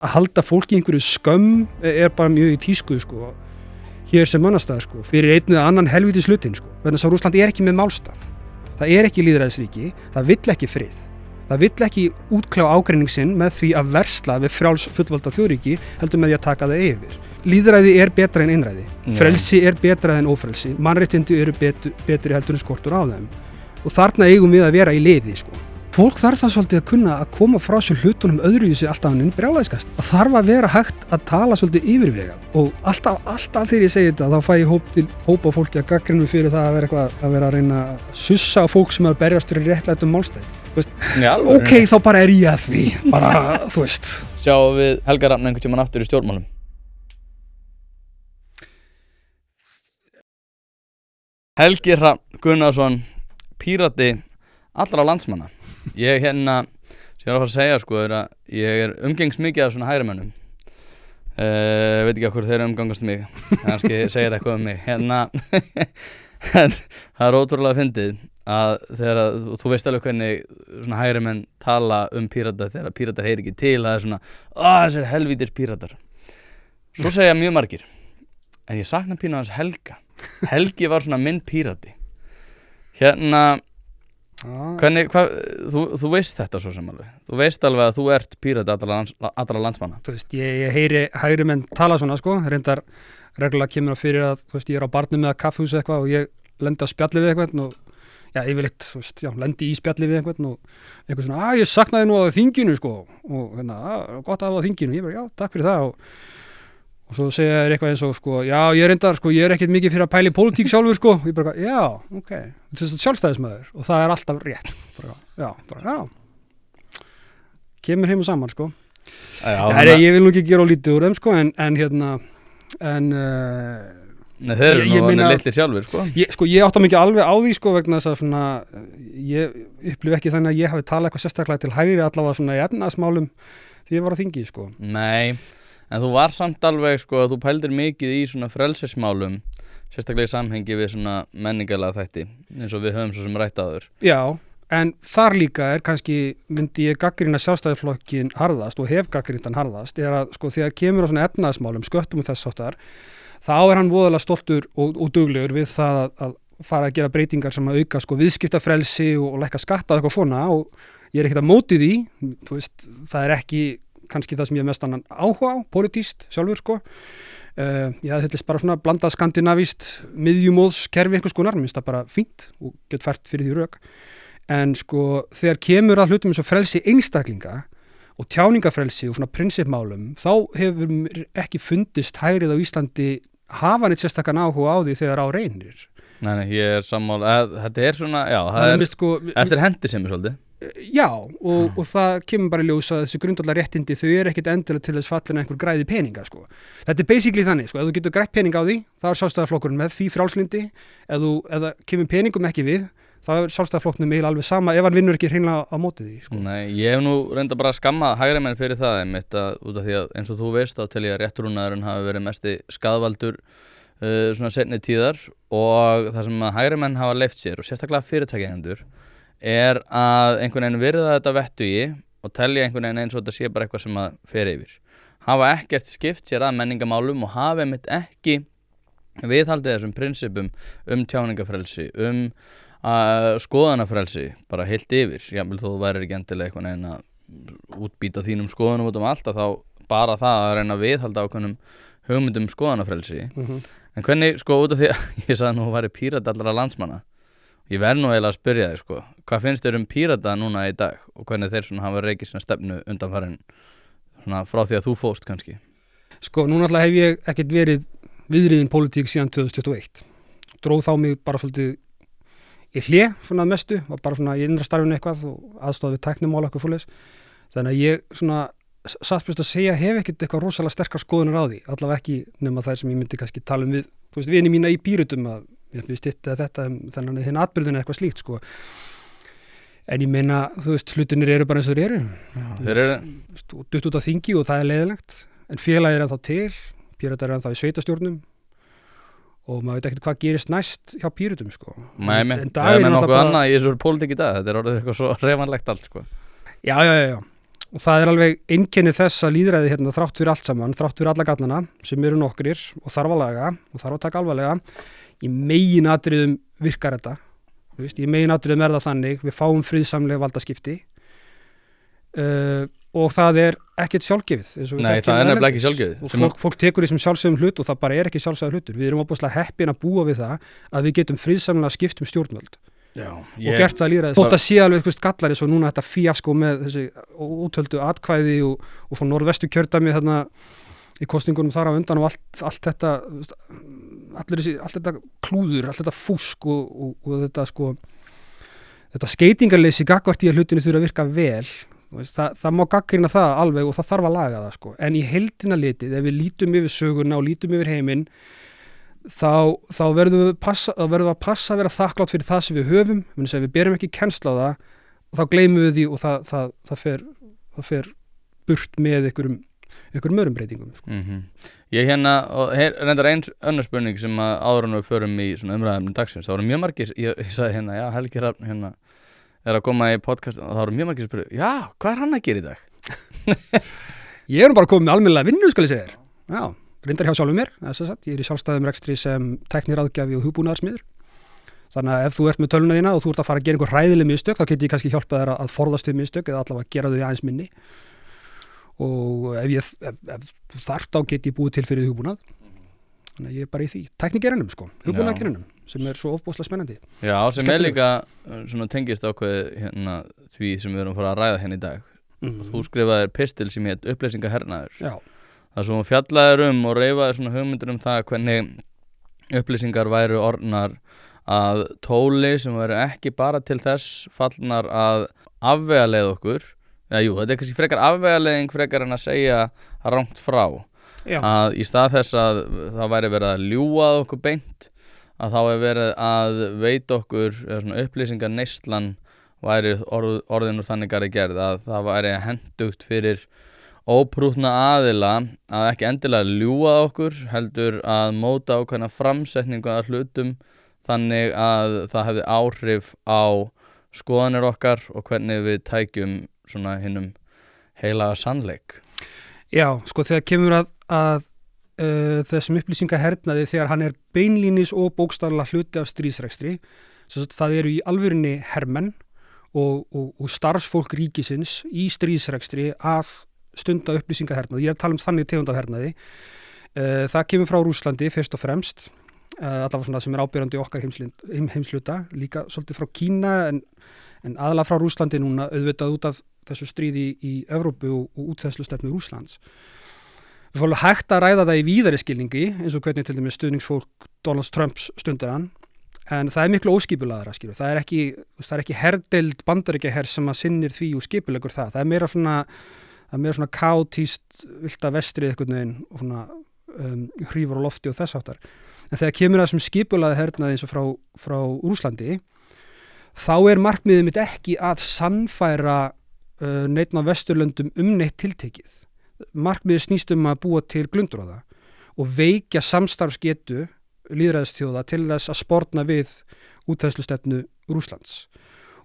Að halda fólki einhverju skömm bara mjög í tísku, sko, hér sem annarstaðar, sko, fyrir einn eða annan helvítis hlutinn, sko. Vegna þess að Rússland ekki með málstað. Það ekki lýðræðisríki, það vill ekki frið. Það vill ekki útkljá ágreining sinn með því að versla við frjáls fullvalda þjóðríki heldur með því að taka það yfir. Lýðræði betra en einræði. Frelsi betra en ófrelsi. Mannréttindi betri heldur en skortur á þeim. Og þarna eigum við að vera í liði, sko. Fólk þarf það svolítið að kunna að koma frá sér hlutunum öðruvísi alltaf hann brjálæðiskast. Það þarf að vera hægt að tala svolítið yfirvegað. Og alltaf þegar ég segi þetta, þá fæ ég hópa fólki að gagnrýna mig fyrir það að vera eitthvað að vera að reyna að sussa á fólk sem að berjast fyrir réttlætum málstæði. Ok, þá bara ég að því. Bara, þú veist. Sjáum við Helga Rafn einhvern tímann aftur í stjórnmálum? Helgi Hrafn Gunnarsson, Pírati allra landsmanna. Ég sem að fara að segja, sko, er að ég umgengst mikið af svona hægrimönnum. Veit ekki okkur þeir umgangast mig. Kannski segir eitthvað um mig. En það ótrúlega fyndið að þegar þú veist alveg hvernig svona hægrimenn tala Pírata þegar Píratar heyri ekki til, það svona þessir helvítis Píratar. Svo segja mjög margir, en ég sakna pínu hans Helga. Helgi var svona minn Pírati. Hvernig, þú veist þetta svo sem alveg. Þú veist alveg að þú ert Pírati allra landsmanna. Þú veist, ég heyri hægrimenn tala svona, sko, reyndar reglulega kemur að fyrir að, þú veist, ég á barnum með kaffihúsi eitthvað og ég lendi á spjalli við eitthvað og yfirleitt, þú veist, lendi í spjalli við eitthvað og eitthvað svona, ég saknaði nú á þinginu, sko, og gott að hafa á þinginu, ég bara, takk fyrir það og svo segja þér eitthvað eins og, sko, ég reyndar, sko, ég ekkert mikið fyrir að pæla í pólitík sjálfur, sko, og ég bara, ok, þetta er sjálfstæðismaður og það alltaf rétt, kemur heim og saman, sko. Ég vil nú ekki gera á lítið úr þeim, sko, Nei, þeir eru nú þannig litlir sjálfur, sko. Ég átta mikið alveg á því, sko, vegna þess að svona, ég upplifi ekki þannig að ég hafi talað eitthvað sérstaklega til hægri allavega svona í efnahagsmálum því ég var á þingi, sko. Nei, en þú var samt alveg, sko, að þú pældir mikið í svona frelsismálum, sérstaklega í samhengi við svona menningarlega þætti, eins og við höfum svo sem rætt áður. Já, en þar líka kannski, myndi ég gagnrýna Sjálfstæðisflokkinn harðast og hef gagnrýnt hann harðast, að, sko, þegar kemur á svona efnahagsmálum, sköttum og þess háttar, þá hann voðalega stoltur og duglegur við það að fara að gera breytingar sem að auka, sko, viðskiptafrelsi og lækka skatta og eitthvað svona og ég ekkert að móti því, þú veist, það ekki kannski það sem ég mest annan áhuga á, pólitískt sjálfur, sko. Ég hafði bara svona blandað skandinavískt miðjumóðskerfi einhvers konar, minnst það bara fínt og get fært fyrir því rök. En sko, þegar kemur að hlutum eins og frelsi einstaklinga og tjáningafrelsi og svona prinsipmálum, þá hefur ekki fundist hægrið á Íslandi hafa neitt sérstakann áhuga á því þegar á reynir. Nei, ég sammála, þetta svona, það sko, eftir hendi sem svolítið. Já, og það kemur bara í ljós að þessi grundvallar réttindi, þau ekkert endilega til þess fallin að einhver græði peninga, sko. Þetta basically þannig, sko, ef þú getur grætt pening á því, þá Sjálfstæðisflokkurinn með því frjálslyndi, ef það kemur peningum ekki við, þá Sjálfstæðisflokknum eiginlega alveg sama ef hann vinnur ekki hreinlega á móti því, sko. Nei, ég hef nú reynda bara að skamma hægrimenn fyrir það einmitt út af því að eins og þú veist þá tel ég að réttrúnaðurinn hafi verið mesti skaðvaldur svona seinni tíðar og það sem að hægrimenn hafa leyft sér og sérstaklega fyrirtækjendur að einhvern veginn virða þetta vettugi og telja einhvern veginn eins og þetta sé bara eitthvað sem að fer yfir. Hafa ekkert skipt sér að menningamálum og hafa einmitt ekki viðhaldið þessum prinsipum tjáningafrelsi, skoðanafrelsi, bara heilt yfir. Jafnvel þú værir ekki endilega einhvern veginn að útbýta þínum skoðunum út allt þá bara það að reyna að viðhalda ákveðnum hugmyndum skoðanafrelsi. En hvernig, sko, út af því að ég sagði nú að væri Pírati allra landsmanna, ég verð nú eiginlega að spyrja þig, sko, hvað finnst þér Pírata núna í dag og hvernig þeir svona hafa reikið svona stefnu undanfarin svona frá því að þú fóst kannski? Sko, nú náttúrulega hef ég ekkert verið viðriðin pólitík síðan 2021. Dróð þá mig bara svolítið í hlé, svona að mestu, var bara svona í innra starfinu eitthvað og aðstoð við tæknimál eitthvað svoleiðis. Þannig að ég svona sattbest að segja hef ekkert eitthvað rosalega sterkar skoðunar á því, allavega ekki nema þær sem ég myndi kannski tala við, þú veist, vini mína í Pírötum að við stytta þetta þannig að hinn atbyrðin eitthvað slíkt, sko. En ég meina, þú veist, hlutinir eru bara eins og þeir eru. Þeir eru dutt út á þingi og það leiðilegt, en félagið ennþá til, Píratar ennþá í sveitastjórnum og maður veit ekkert hvað gerist næst hjá Pírötum, sko. Nei, það er nokkuð annað í þessu pólitík í dag, þetta orðið eitthvað svo refanlegt allt, sko. Já. og það er alveg einkenni þess að lýðræði hérna þrátt fyrir allt saman, þrátt fyrir alla gallana sem eru nokkrir og þarf að laga og þarf að taka alvarlega, í meginatriðum virkar þetta, í meginatriðum það þannig, við fáum friðsamlega valdaskipti og það er ekkert sjálfgefið. Nei, það er nefnilega ekki sjálfgefið. Og fólk tekur því sem sjálfsögum hlut og það bara er ekki sjálfsögum hlutur. Við erum óbúslega heppin að búa við það að við getum friðsamlega skipt stjórnvöld. Já, og gert það lýðræðis. Þótt að sé alveg eitthvað gallar eins og núna þetta fíaskó með þessi ótöldu atkvæði og svo norðvestu kjördæmi þarna í kosningunum þar á undan og allt þetta allt þetta klúður, allt þetta fúsk og þetta sko þetta skeytingarleysi gagnvart í að hlutinu þurfa að virka vel. Það má gagnrýna það alveg og það þarf að laga það sko. En í heildina litið, ef við lítum yfir söguna og lítum yfir heiminn, þá verðum við að passa að vera þakklátt fyrir það sem við höfum, ef við berum ekki kennsl á það, þá gleymum við því og það fer burt með einhverjum öðrum breytingum sko. Ég reyndar eins önnur spurning sem að áður en við förum í svona umræðefni dagsins, það voru mjög margir, ég sagði já, Helgi Hrafn er að koma í podcast og það voru mjög margir sem spurðu, já, hvað er hann að gera í dag? Ég er bara komið með almennilega vinnu, skal ég segja þér. Já, reyndar hjá sjálfum mér, ég er í sjálfstæðum rekstri sem tækniráðgjafi og hugbúnaðarsmiður. Þannig að ef þú ert með tölvuna þína og þú ert að fara að gera einhver hræðileg mistök, þá get ég kannski hjálpað þér að forðast við mistök eða allavega að gera þau aðeins minni. Og ef þú þarft þá get ég búið til fyrir hugbúnað. Þannig að ég er bara í því tæknigeiranum sko, hugbúnaðargeiranum sem er svo ofboðslega spennandi. Já, sem er líka svona tengist ákveð því sem við erum að fara að ræða hérna í dag. Þú skrifaðir pistil sem heit upplýsingahernaður. Já. Það sem þú fjallaðir og reifaðir svona hugmyndir það hvernig upplýsingar væru orðnar að tóli sem væru ekki bara til þess fallnar að afvegaleiða okkur. Já, jú, þetta er kannski frekar afvegaleiðing frekar en að segja rangt frá. Já. Að í stað þess að það væri verið að ljúga okkur beint, að þá er verið að veita okkur upplýsingar neyslan væri orðin úr þannig að gerð að það væri hentugt fyrir óprútna aðila að ekki endilega ljúga okkur heldur að móta ákveðna framsetningu að hlutum þannig að það hefði áhrif á skoðanir okkar og hvernig við tækjum svona hinnum heilaga sannleik. Já, sko þegar kemur að þessum upplýsingahernaði þegar hann er beinlínis og bókstaflega hluti af stríðsrekstri, það eru í alvörinni hermenn og starfsfólk ríkisins í stríðsrekstri að stunda upplýsingahernaði. Ég er að tala þannig tegund af hernaði. Það kemur frá Rússlandi fyrst og fremst, allavega svona sem er ábyrjandi okkar heimsluta, líka svolítið frá Kína en aðalega frá Rússlandi núna auðvitað út af þessu stríði í Evrópu og útþenslustefnu Rússlands. Svo alveg hægt að ræða það í víðari skilningi eins og hvernig til dæmis stuðningsfólk Donald Trumps stundir hann, en það er miklu óskipulaðara, það er ekki herdeild bandaríkjaher sem að sinnir því og skipulegur það er meira svona kaotískt vilda vestrið einhvern veginn og svona hrífur á lofti og þess áttar. En þegar kemur að þessum skipulaði hernaði eins og frá Rússlandi, þá er markmiðið mitt ekki að sannfæra neitt á Vesturlöndum neitt tiltekið. Markmiðið snýst að búa til glundroða og veikja samstarfsgetu lýðræðisþjóða til þess að sporna við útþenslustefnu Rússlands.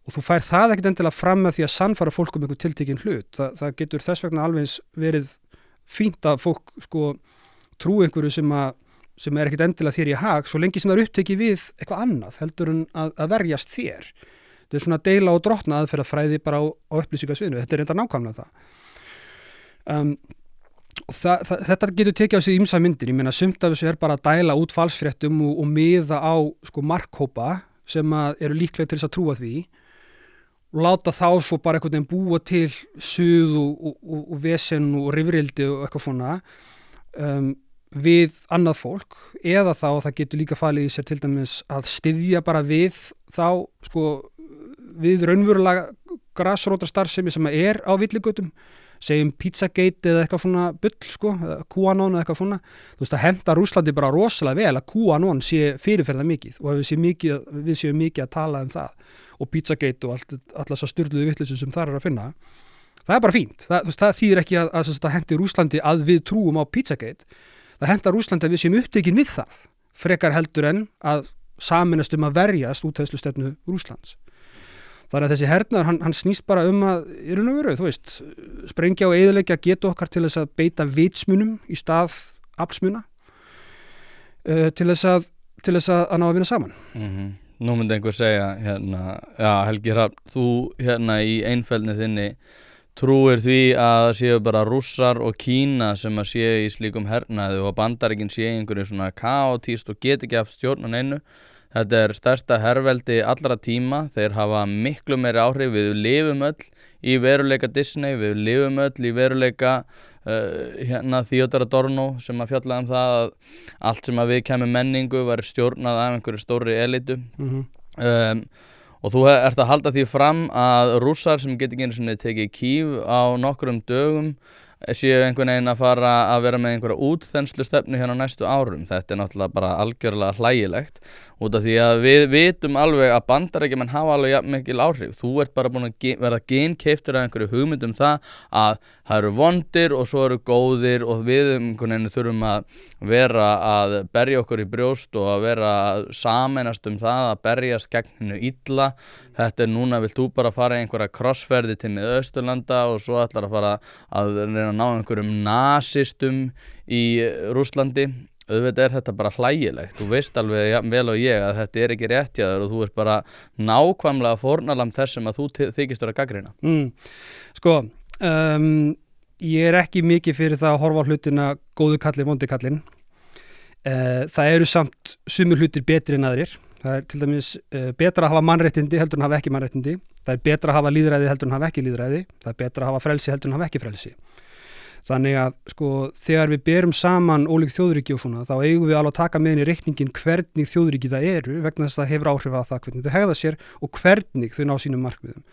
Og þú fær það ekkert endilega fram með því að sannfæra fólk einhver tiltekinn hlut. Það getur þess vegna alveg verið fínt að fólk trú einhverju sem er ekkert endilega þér í hag svo lengi sem það er upptekið við eitthvað annað heldur en að verjast þér. Þetta er svona deila og drottna aðferðafræði bara á upplýsingasviðinu. Þetta er reynda nákvæmlega það. Þetta getur tekið á sig ýmsa myndir. Ég meina sumt af þessu er bara að dæla út falsfréttum og miða á markhópa sem eru líklega til þess að trúa því og láta þá svo bara einhvern veginn búa til suð og vesen og rifrildi og eitthvað svona við annað fólk eða þá það getur líka falið í sér til dæmis að styðja bara við þá við raunverulega grasrótarstarfsemi sem er á villigötum segjum Pizzagate eða eitthvað svona bull eða QAnon eða eitthvað svona það henta Rússlandi bara rosalega vel að QAnon sé fyrirferða mikið og við séum mikið að tala það og Pizzagate og allar þessar sturluðu vitleysu sem þar er að finna það er bara fínt, það þýðir ekki að hendi Rússlandi að við trúum á Pizzagate það henta Rússlandi að við séum upptekin við það frekar heldur en að sameinast að verjast útþenslustefnu Rússlands Þannig að þessi hernaður, hann snýst bara að í raun og veru, þú veist, sprengja og eyðileggja getu okkar til þess að beita vitsmunum í stað aflsmuna til þess að ná að vinna saman. Nú myndi einhver segja hérna, já Helgi Hrafn, þú hérna í einfeldni þinni trúir því að séu bara Rússar og Kína sem að séu í slíkum hernaði og Bandaríkin séu einhverju svona kaotíst og get ekki haft stjórn á neinu. Þetta stærsta herveldi allra tíma, þeir hafa miklu meiri áhrif, við lifum öll í veruleika Disney, við lifum öll í veruleika hérna Theodor Adorno sem að fjallaði það að allt sem að við kemur menningu væri stjórnað af einhverju stórri elitu. Og þú ert að halda því fram að Rússar sem get ekki einu sinni tekið Kív á nokkrum dögum séu einhvern veginn að fara að vera með einhverja útþenslustefnu hérna á næstu árum. Þetta náttúrulega bara algjörlega hlægilegt út af því að við vitum alveg að Bandaríkjamenn hafa alveg jafn mikil áhrif. Þú ert bara búin að verða ginkeiftur af einhverju hugmyndum það að það eru vondir og svo eru góðir og við einhvern veginn þurfum að vera að berja okkur í brjóst og að vera að sameinast það að berjast gegn hinu illa. Þetta núna, vilt þú bara fara í einhverja krossferði til Miðausturlanda og svo ætlar að fara að reyna að ná einhverjum nasistum í Rússlandi. Auðvitað þetta bara hlægilegt. Þú veist alveg vel og ég að þetta ekki rétt hjá þér og þú ert bara nákvæmlega fórnarlamb þess sem að þú þykist vera gagnrýna. Sko, ég ekki mikið fyrir það að horfa á hlutina góðu kallinn, vondi kallinn. Það eru samt sumir hlutir betri en aðrir. Það til dæmis betra að hafa mannréttindi heldur en hafa ekki mannréttindi. Það betra að hafa lýðræði heldur en hafa ekki lýðræði. Það betra að hafa frelsi heldur en hafa ekki frelsi. Þannig að sko þegar við berum saman ólík þjóðríki og svona þá eigum við alveg að taka með inn í reikningin hvernig þjóðríki það eru vegna þess að það hefur áhrif á það hvernig þau hegða sér og hvernig þau ná sínum markmiðum.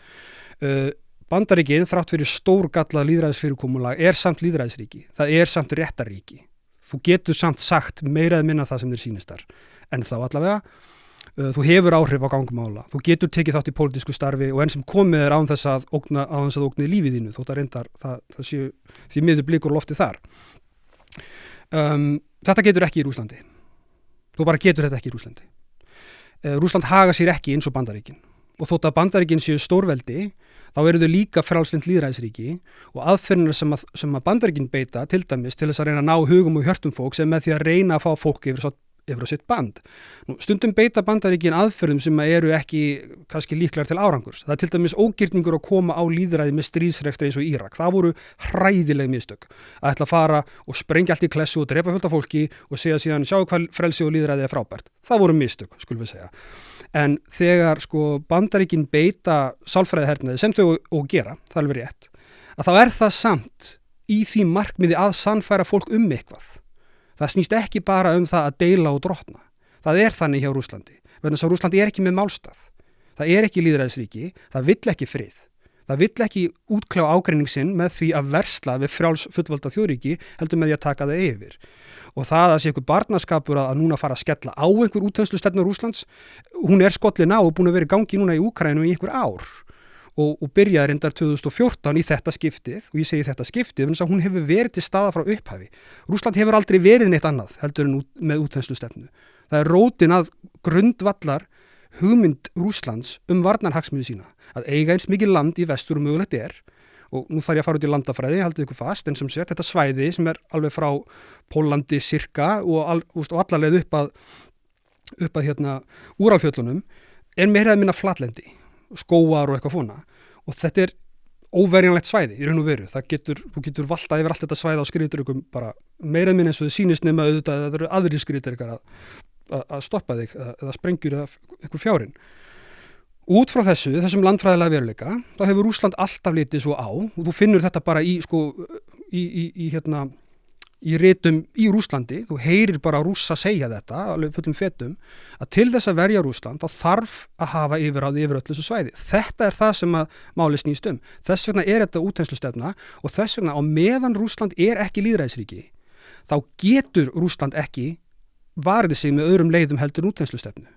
Bandaríkin þrátt fyrir stórgallað lýðræðisfyrirkomulag samt lýðræðisríki. Það samt réttarríki. Þú getur samt sagt meira eða minna það sem þér sýnist þar. En þá allavega þú hefur áhrif á gangmála. Þú getur tekið þátt í pólitísku starfi og enn sem komið án þess að ógni lífið þínu þótt að reyndar það séu því miður blikur lofti þar. Þetta getur ekki í Rússlandi. Þú bara getur þetta ekki í Rússlandi. Rússland haga sér ekki eins og Bandaríkin. Og þótt að Bandaríkin séu stórveldi, þá eru þau líka frjálslynt lýðræðisríki og aðferðirnar sem að Bandaríkin beita til dæmis til þess að reyna að ná hugum og hjörtum fólks með því að reyna að fá fólk yfir á sitt band. Stundum beita Bandaríkin aðferðum sem eru ekki kannski líklegar til árangurs. Það til dæmis ógirningur að koma á lýðræði með stríðsrekstri eins og Írak. Það voru hræðileg mistök. Að ætla að fara og sprengja allt í klessu og drepa fullt af fólki og segja síðan sjáu hvað frelsi og lýðræði frábært. Það voru mistök, skulum við segja. En þegar sko Bandaríkin beita sálfræðihernaði sem þau og gera, það alveg rétt, að þá það samt í því markmiði að sannfæra fólk eitthvað. Það snýst ekki bara það að deila og drottna. Það þannig hjá Rússlandi. Vegna þess að Rússland ekki með málstað. Það ekki lýðræðisríki, það vill ekki frið. Það vill ekki útkljá ágreining sinn með því að versla við frjáls fullvalda þjóðríki heldur með því að taka það yfir. Og það að sé einhver barnaskapur að núna fara að skella á einhver útþenslustefnu Rússlands, hún skollin á og búin að vera í gangi núna í Úkraínu í einhver ár. Og byrjaði reyndar 2014 í þetta skiptið, og ég segi þetta skiptið, þannig að hún hefur verið til staða frá upphafi. Rússland hefur aldrei verið neitt annað heldur en með útþenslustefnu. Það rótin að grundvallar hugmynd Rússlands varnarhagsmuni sína, að eiga eins mikið land í vestur og mögulegt og nú þarf ég að fara út í landafræði, haldið ykkur fast, en sem sagt þetta svæði sem alveg frá Pólandi sirka og alla leið upp að hérna Úralfjöllunum meira eða minna flatlendi, skóar og eitthvað svona og þetta óverjanlegt svæði í raun og veru. Þú getur valtað yfir allt þetta svæði á skriðdrökum bara meira eða minna eins og þið sýnist nema auðvitað að það eru aðrir skriðdrökar að stoppa þig eða sprengjur af einhver fjárinn. Út frá þessum landfræðilega veruleika, þá hefur Rússland alltaf litið svo á og þú finnur þetta bara í ritum í Rússlandi, þú heyrir bara Rússa segja þetta, alveg fullum fetum, að til þess að verja Rússland, þá þarf að hafa yfirráði yfir öllu þessu svæði. Þetta það sem að máli snýst um. Þess vegna þetta útþenslustefna og þess vegna á meðan Rússland ekki lýðræðisríki, þá getur Rússland ekki varið sig með öðrum leiðum heldur útþenslustefnu.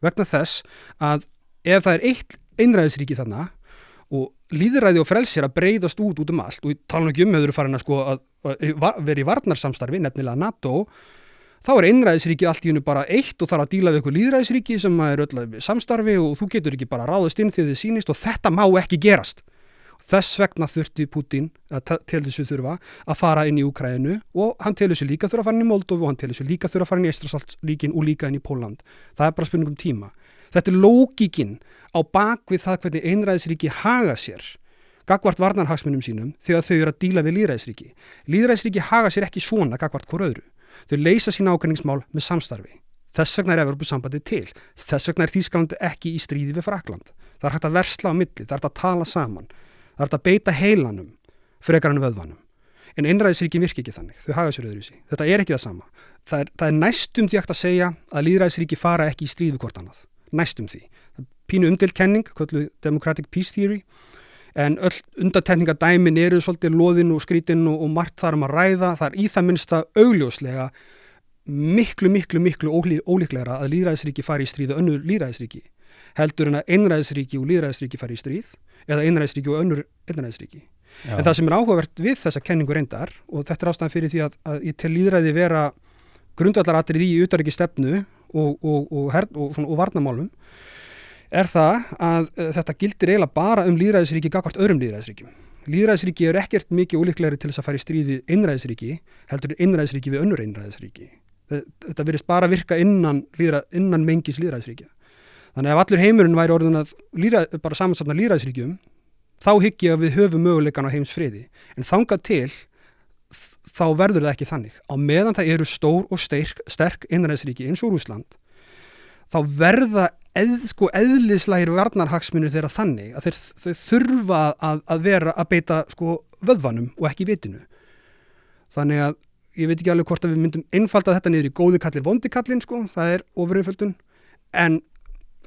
Vegna þess að ef það eitt einræðisríki þarna og lýðræði og frelsi að breiðast út allt og ég tala nú ekki hefur farin að vera í varnarsamstarfi, nefnilega NATO, þá einræðisríki allt í hennu bara eitt og þarf að díla við ykkur lýðræðisríki sem er öll samstarfi og þú getur ekki bara ráðist inn því þið sýnist og þetta má ekki gerast. Þess vegna þurfti Putin, telur sig þurfa, að fara inn í Úkraínu og hann telur sig líka þurfa að fara inn í Moldóvu og hann telur sig líka þurfa að fara inn í Eystrasaltsríkin og líka inn í Pólland. Það er bara spurning tíma. Þetta er lógíkin á bakvið það hvernig einræðisríki haga sér gagnvart varnarhagsmunum sínum þegar þau eru að díla við lýðræðisríki. Lýðræðisríki haga sér ekki svona gagnvart hvor öðru. Þau leysa sína ágreiningsmál með samstarfi. Þess vegna er Evrópusambandið til. Þess vegna er Þýskaland ekki í stríði við Frakkland. Það er hægt að versla á milli, það er hægt að tala saman. Það er hægt að beita heilanum frekar en vöðvanum. En einræðisríkin virki ekki þannig. Þau haga sér öðruvísi. Þetta er ekki það sama. Það er næstum því hægt að segja að lýðræðisríki fara ekki í stríð við hvort annað. Næstum því. Það er pínu umdeild kenning, kölluð Democratic Peace Theory, en öll undantekningadæmin eru svolítið loðin og skrítin og margt þar að ræða. Það er í það minnsta augljóslega miklu ólíklegra að lýðræðisríki fari í stríð og önnur lýðræðisríki heldur en að einræðisríki og lýðræðisríki fari í stríð eða einræðisríki og önnur einræðisríki. Já. En það sem er áhugavert við þessa kenningu reyndar, og þetta er ástæðan fyrir því að ég tel lýðræði vera grundvallaratriði í utanríkisstefnu og varnarmálum, er það að þetta gildir eiginlega bara lýðræðisríki gagnvart öðrum lýðræðisríkjum. Lýðræðisríki eru ekkert mikið ólíklegri til þess að fara í stríð við einræðisríki heldur einræðisríki við önnur einræðisríki. Þetta virðist bara virka innan mengis lýðræðisríkja. Þannig ef allur heimurinn væri orðin að bara samansafna lýðræðisríkjum, þá hygg ég að við höfum möguleikan á heimsfriði. En þangað til, þá verður það ekki þannig. Á meðan það eru stór og sterk einræðisríki eins og Rússland, þá verða eðlislægir varnarhagsmunir þeirra þannig að þau þurfa að vera að beita vöðvanum og ekki vitinu. Þannig að ég veit ekki alveg hvort að við myndum einfalda þetta niður í góði kallir, vondi kallinn, það er ofureinföldun, en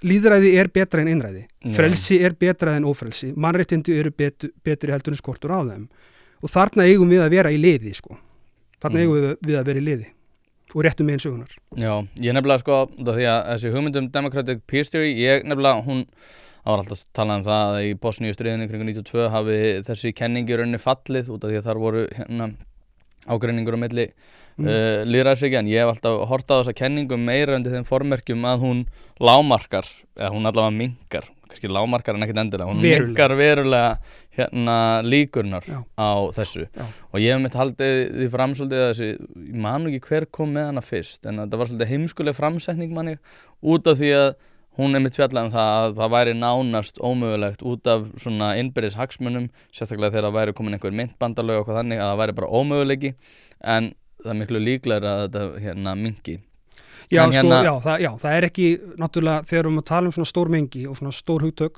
lýðræði er betra en einræði. Frelsi er betra en ófrelsi. Mannréttindi eru betri heldur en skortur á þeim. Og þarna eigum við að vera í liði, Þarna eigum við að vera í liði. Og réttum megin sögunar. Já, ég nefnilega því að þessi hugmyndum Democratic Peace Theory, ég nefnilega, það var alltaf talað um það að í Bosníustríðinu kring 92 hafi þessi kenningi rauninni fallið út af því að þar voru ágreiningur á milli lýðræðisríkja, en ég hef alltaf hort á þessa kenningu meira undir þeim formerkjum að hún lágmarkar, eða hún allavega minnkar, kannski lágmarkar en ekkert endilega, hún minnkar verulega líkurnar á þessu. Já. Og ég hef mitt haldið því fram svolítið að þessi, ég man ekki hver kom með hana fyrst, en það var svolítið heimskuleg framsetning manni út af því að hún mitt fjallaði um það að það væri nánast ómögulegt út af svona innbyrðis hagsmunum, sérstaklega þegar það væri komin einhver myntbandalög og hvað þannig, að það væri bara ómöguleiki, en það er miklu líklegra að þetta minnki. Já, það er ekki, náttúrulega, þegar við erum að tala um svona stór mengi og svona stór hugtök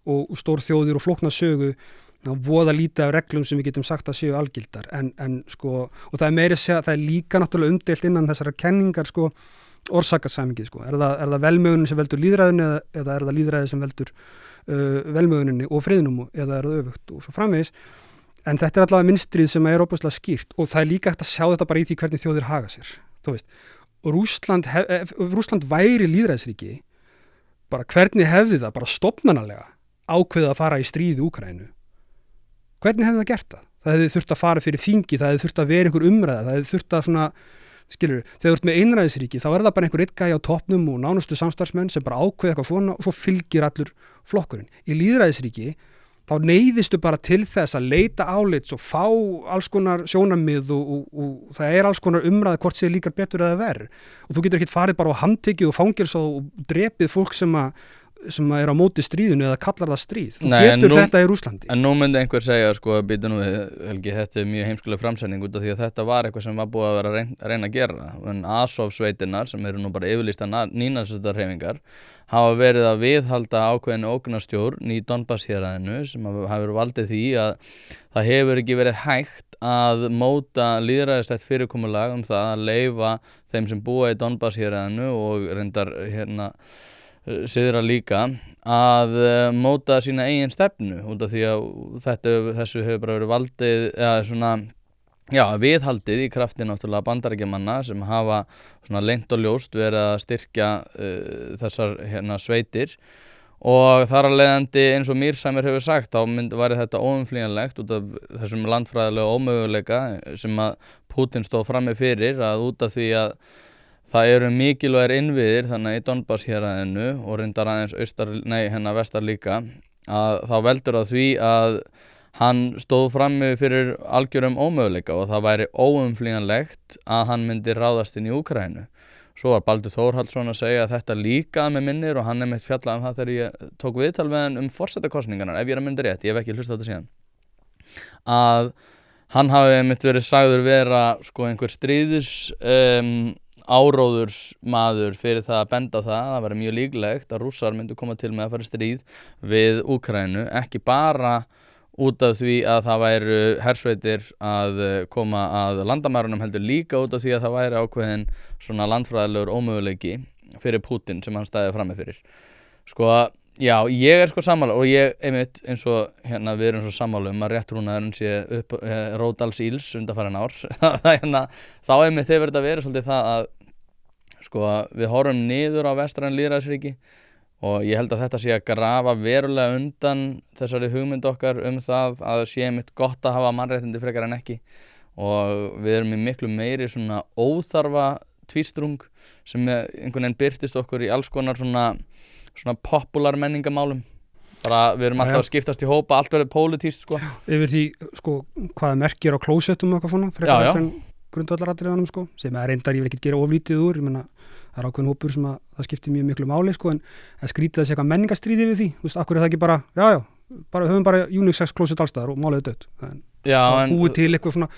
og stór þjóðir og flókna sögu, þá voða lítið af reglum sem við getum sagt að séu algildar, og það er meira að segja, það er líka náttúrulega umdeilt innan þessara kenningar, orsakasamhengið, er það velmögunin sem veldur lýðræðinu eða er það lýðræði sem veldur velmöguninni og friðnum eða er það öfugt og svo framvegis. En þetta er allavega mynstrið sem er óbúslega skýrt og það er líka hægt að sjá þetta bara í því hvernig þjóðir haga sér. Þú veist, Rússland væri lýðræðisríki, bara hvernig hefði það bara stofnanalega ákveðið að fara í stríð í Úkraínu? Hvernig hefði það gert það? Það hefði þurft að fara fyrir þingi, það hefði þurft að vera einhver umræða, það hefði þurft að svona, skilur, þegar þú ert með einræðisríki þá er það bara einhver einn gæi á toppnum og nánustu samstarfsmenn sem bara ákveða eitthvað svona og svo fylgir allur flokkurinn. Í lýðræðisríki þá neyðistu bara til þess að leita álits og fá alls konar sjónarmið og það er alls konar umræða hvort sér líkar betur eða verð og þú getur ekkert farið bara á handtekið og fangelsað og drepið fólk sem er á móti stríðinu eða kallar það stríð. Þú getur þetta í Rússlandi. En nú myndi einhver segja, býta nú Helgi, þetta er mjög heimskuleg framsetning út af því að þetta var eitthvað sem var búið að vera að reyna að gera. En Azov-sveitirnar, sem eru nú bara yfirlýsta nýnasistarhreyfingar, hafa verið að viðhalda ákveðinu ógnarstjórn í Donbass-héraðinu sem hefur valdið því að það hefur ekki verið hægt að móta lýðræðislegt fyrirkomulag það að leyfa þeim sem búa í Donbass-héraðinu og reyndar syðra líka að móta sína eigin stefnu út af því að þessu hefur bara verið valdið viðhaldið í krafti náttúrulega bandaríkjamanna sem hafa svona leynt og ljóst verið að styrkja þessar sveitir og þar að leiðandi eins og Mírsæmir hefur sagt þá væri þetta óumflýjanlegt út af þessum landfræðilega ómöguleika sem að Putin stóð frammi fyrir að út af því að það eru mikilvægir innviðir þannig í Donbass héraðinu og reyndar aðeins vestar líka, að þá veldur það því að hann stóð frammi fyrir algjörum ómöguleika og það væri óumflýjanlegt að hann myndi ráðast inn í Úkraínu. Svo var Baldur Þórhallsson að segja að þetta líka með minnir og hann mitt fjallað það þegar ég tók viðtal við hann forsetakosningarnar, ef ég myndi rétt, ég hef ekki hlustað á þetta síðan, að hann hafi mitt verið sagður vera sko einhver stríðis áróðursmaður fyrir það að benda á það væri mjög líklegt að Rússar myndu koma til með að fara stríð við Úkraínu, ekki bara út af því að það væru hersveitir að koma að landamærunum, heldur líka út af því að það væri ákveðin svona landfræðilegur ómöguleiki fyrir Pútín sem hann stæði frammi fyrir. Sko, já, ég sko sammála og ég einmitt eins og við erum svo sammála að réttrúnaðurinn sé upp rótals íls undanfarin ár. Þá einmitt hefur þetta verið svolítið það að sko við horfum niður á vestræn lýðræðisríki og ég held að þetta sé að grafa verulega undan þessari hugmynd okkar það að sé mitt gott að hafa mannréttindi frekar en ekki og við erum í miklu meiri svona óþarfa tvístrung sem einhvern veginn birtist okkur í alls konar svona popular menningamálum, bara við erum alltaf að skiptast í hópa, allt verður pólitískt sko. Yfir því sko hvaða merkir á klósettum og eitthvað svona frekar en grundvallaratriðanum sko, sem að reyndar ég vil ekki gera oflítið úr, ég menna það ákveðin hópur sem að það skiptir mjög miklu máli sko, en það skrítið þessi eitthvað menningarstríði við því, þú veist, akkur það ekki bara, höfum bara unisex klósett allstaðar og málið dött, en búið til eitthvað svona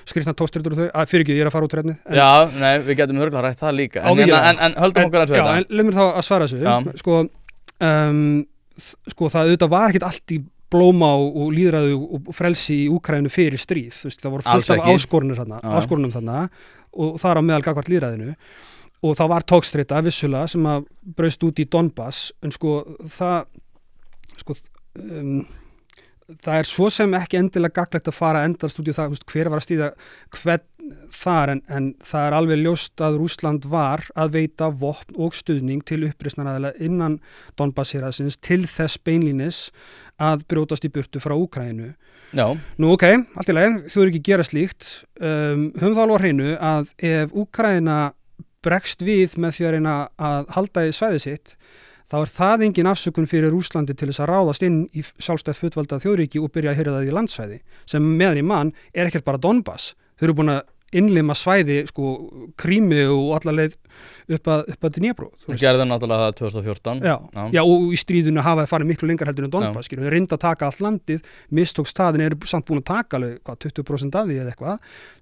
skrýtna tókstritur og þau, fyrir ekki, ég er að fara út trefnið. Já, nei, við getum hörgulega rætt það líka, en höldum okkur að þetta. Já, en leið mér þá að svara þessu, sko það auðvitað var ekkert allt í blóma og líðræðu og frelsi í Úkraínu fyrir stríð, þú veist, það voru fullt af áskorunum þarna og þar á meðal gagnvart lýðræðinu og það var tókstrita vissulega sem að braust út í Donbass en það er svo sem ekki endilega gagnlegt að fara endast út í það hver var að stýða hvern þar en það er alveg ljóst að Rússland var að veita vopn og stuðning til uppreisnaraðila innan Donbass-héraðsins til þess beinlínis að brjótast í burtu frá Úkraínu. Já. Nú ok, allt í lagi, þú ekki gera slíkt. Höfum þá alveg á hreinu að ef Úkraína bregst við með því að reyna að halda í svæði sitt, þá er það engin afsökun fyrir Rússlandi til þess að ráðast inn í sjálfstætt fullvalda þjóðríki og byrja að hirða það í landsvæði, sem meðan í mann er ekkert bara Donbass. Þau eru búin að innlima svæði, sko, Krími og alla leið upp að Dnépro. Það gerði náttúrulega það 2014. Já, og í stríðinu hafa það farið miklu lengar heldur en Donbass. Þau reynda að taka allt landið, mistók staðin, eru samt búin að taka alveg 20% af því eða eitthvað,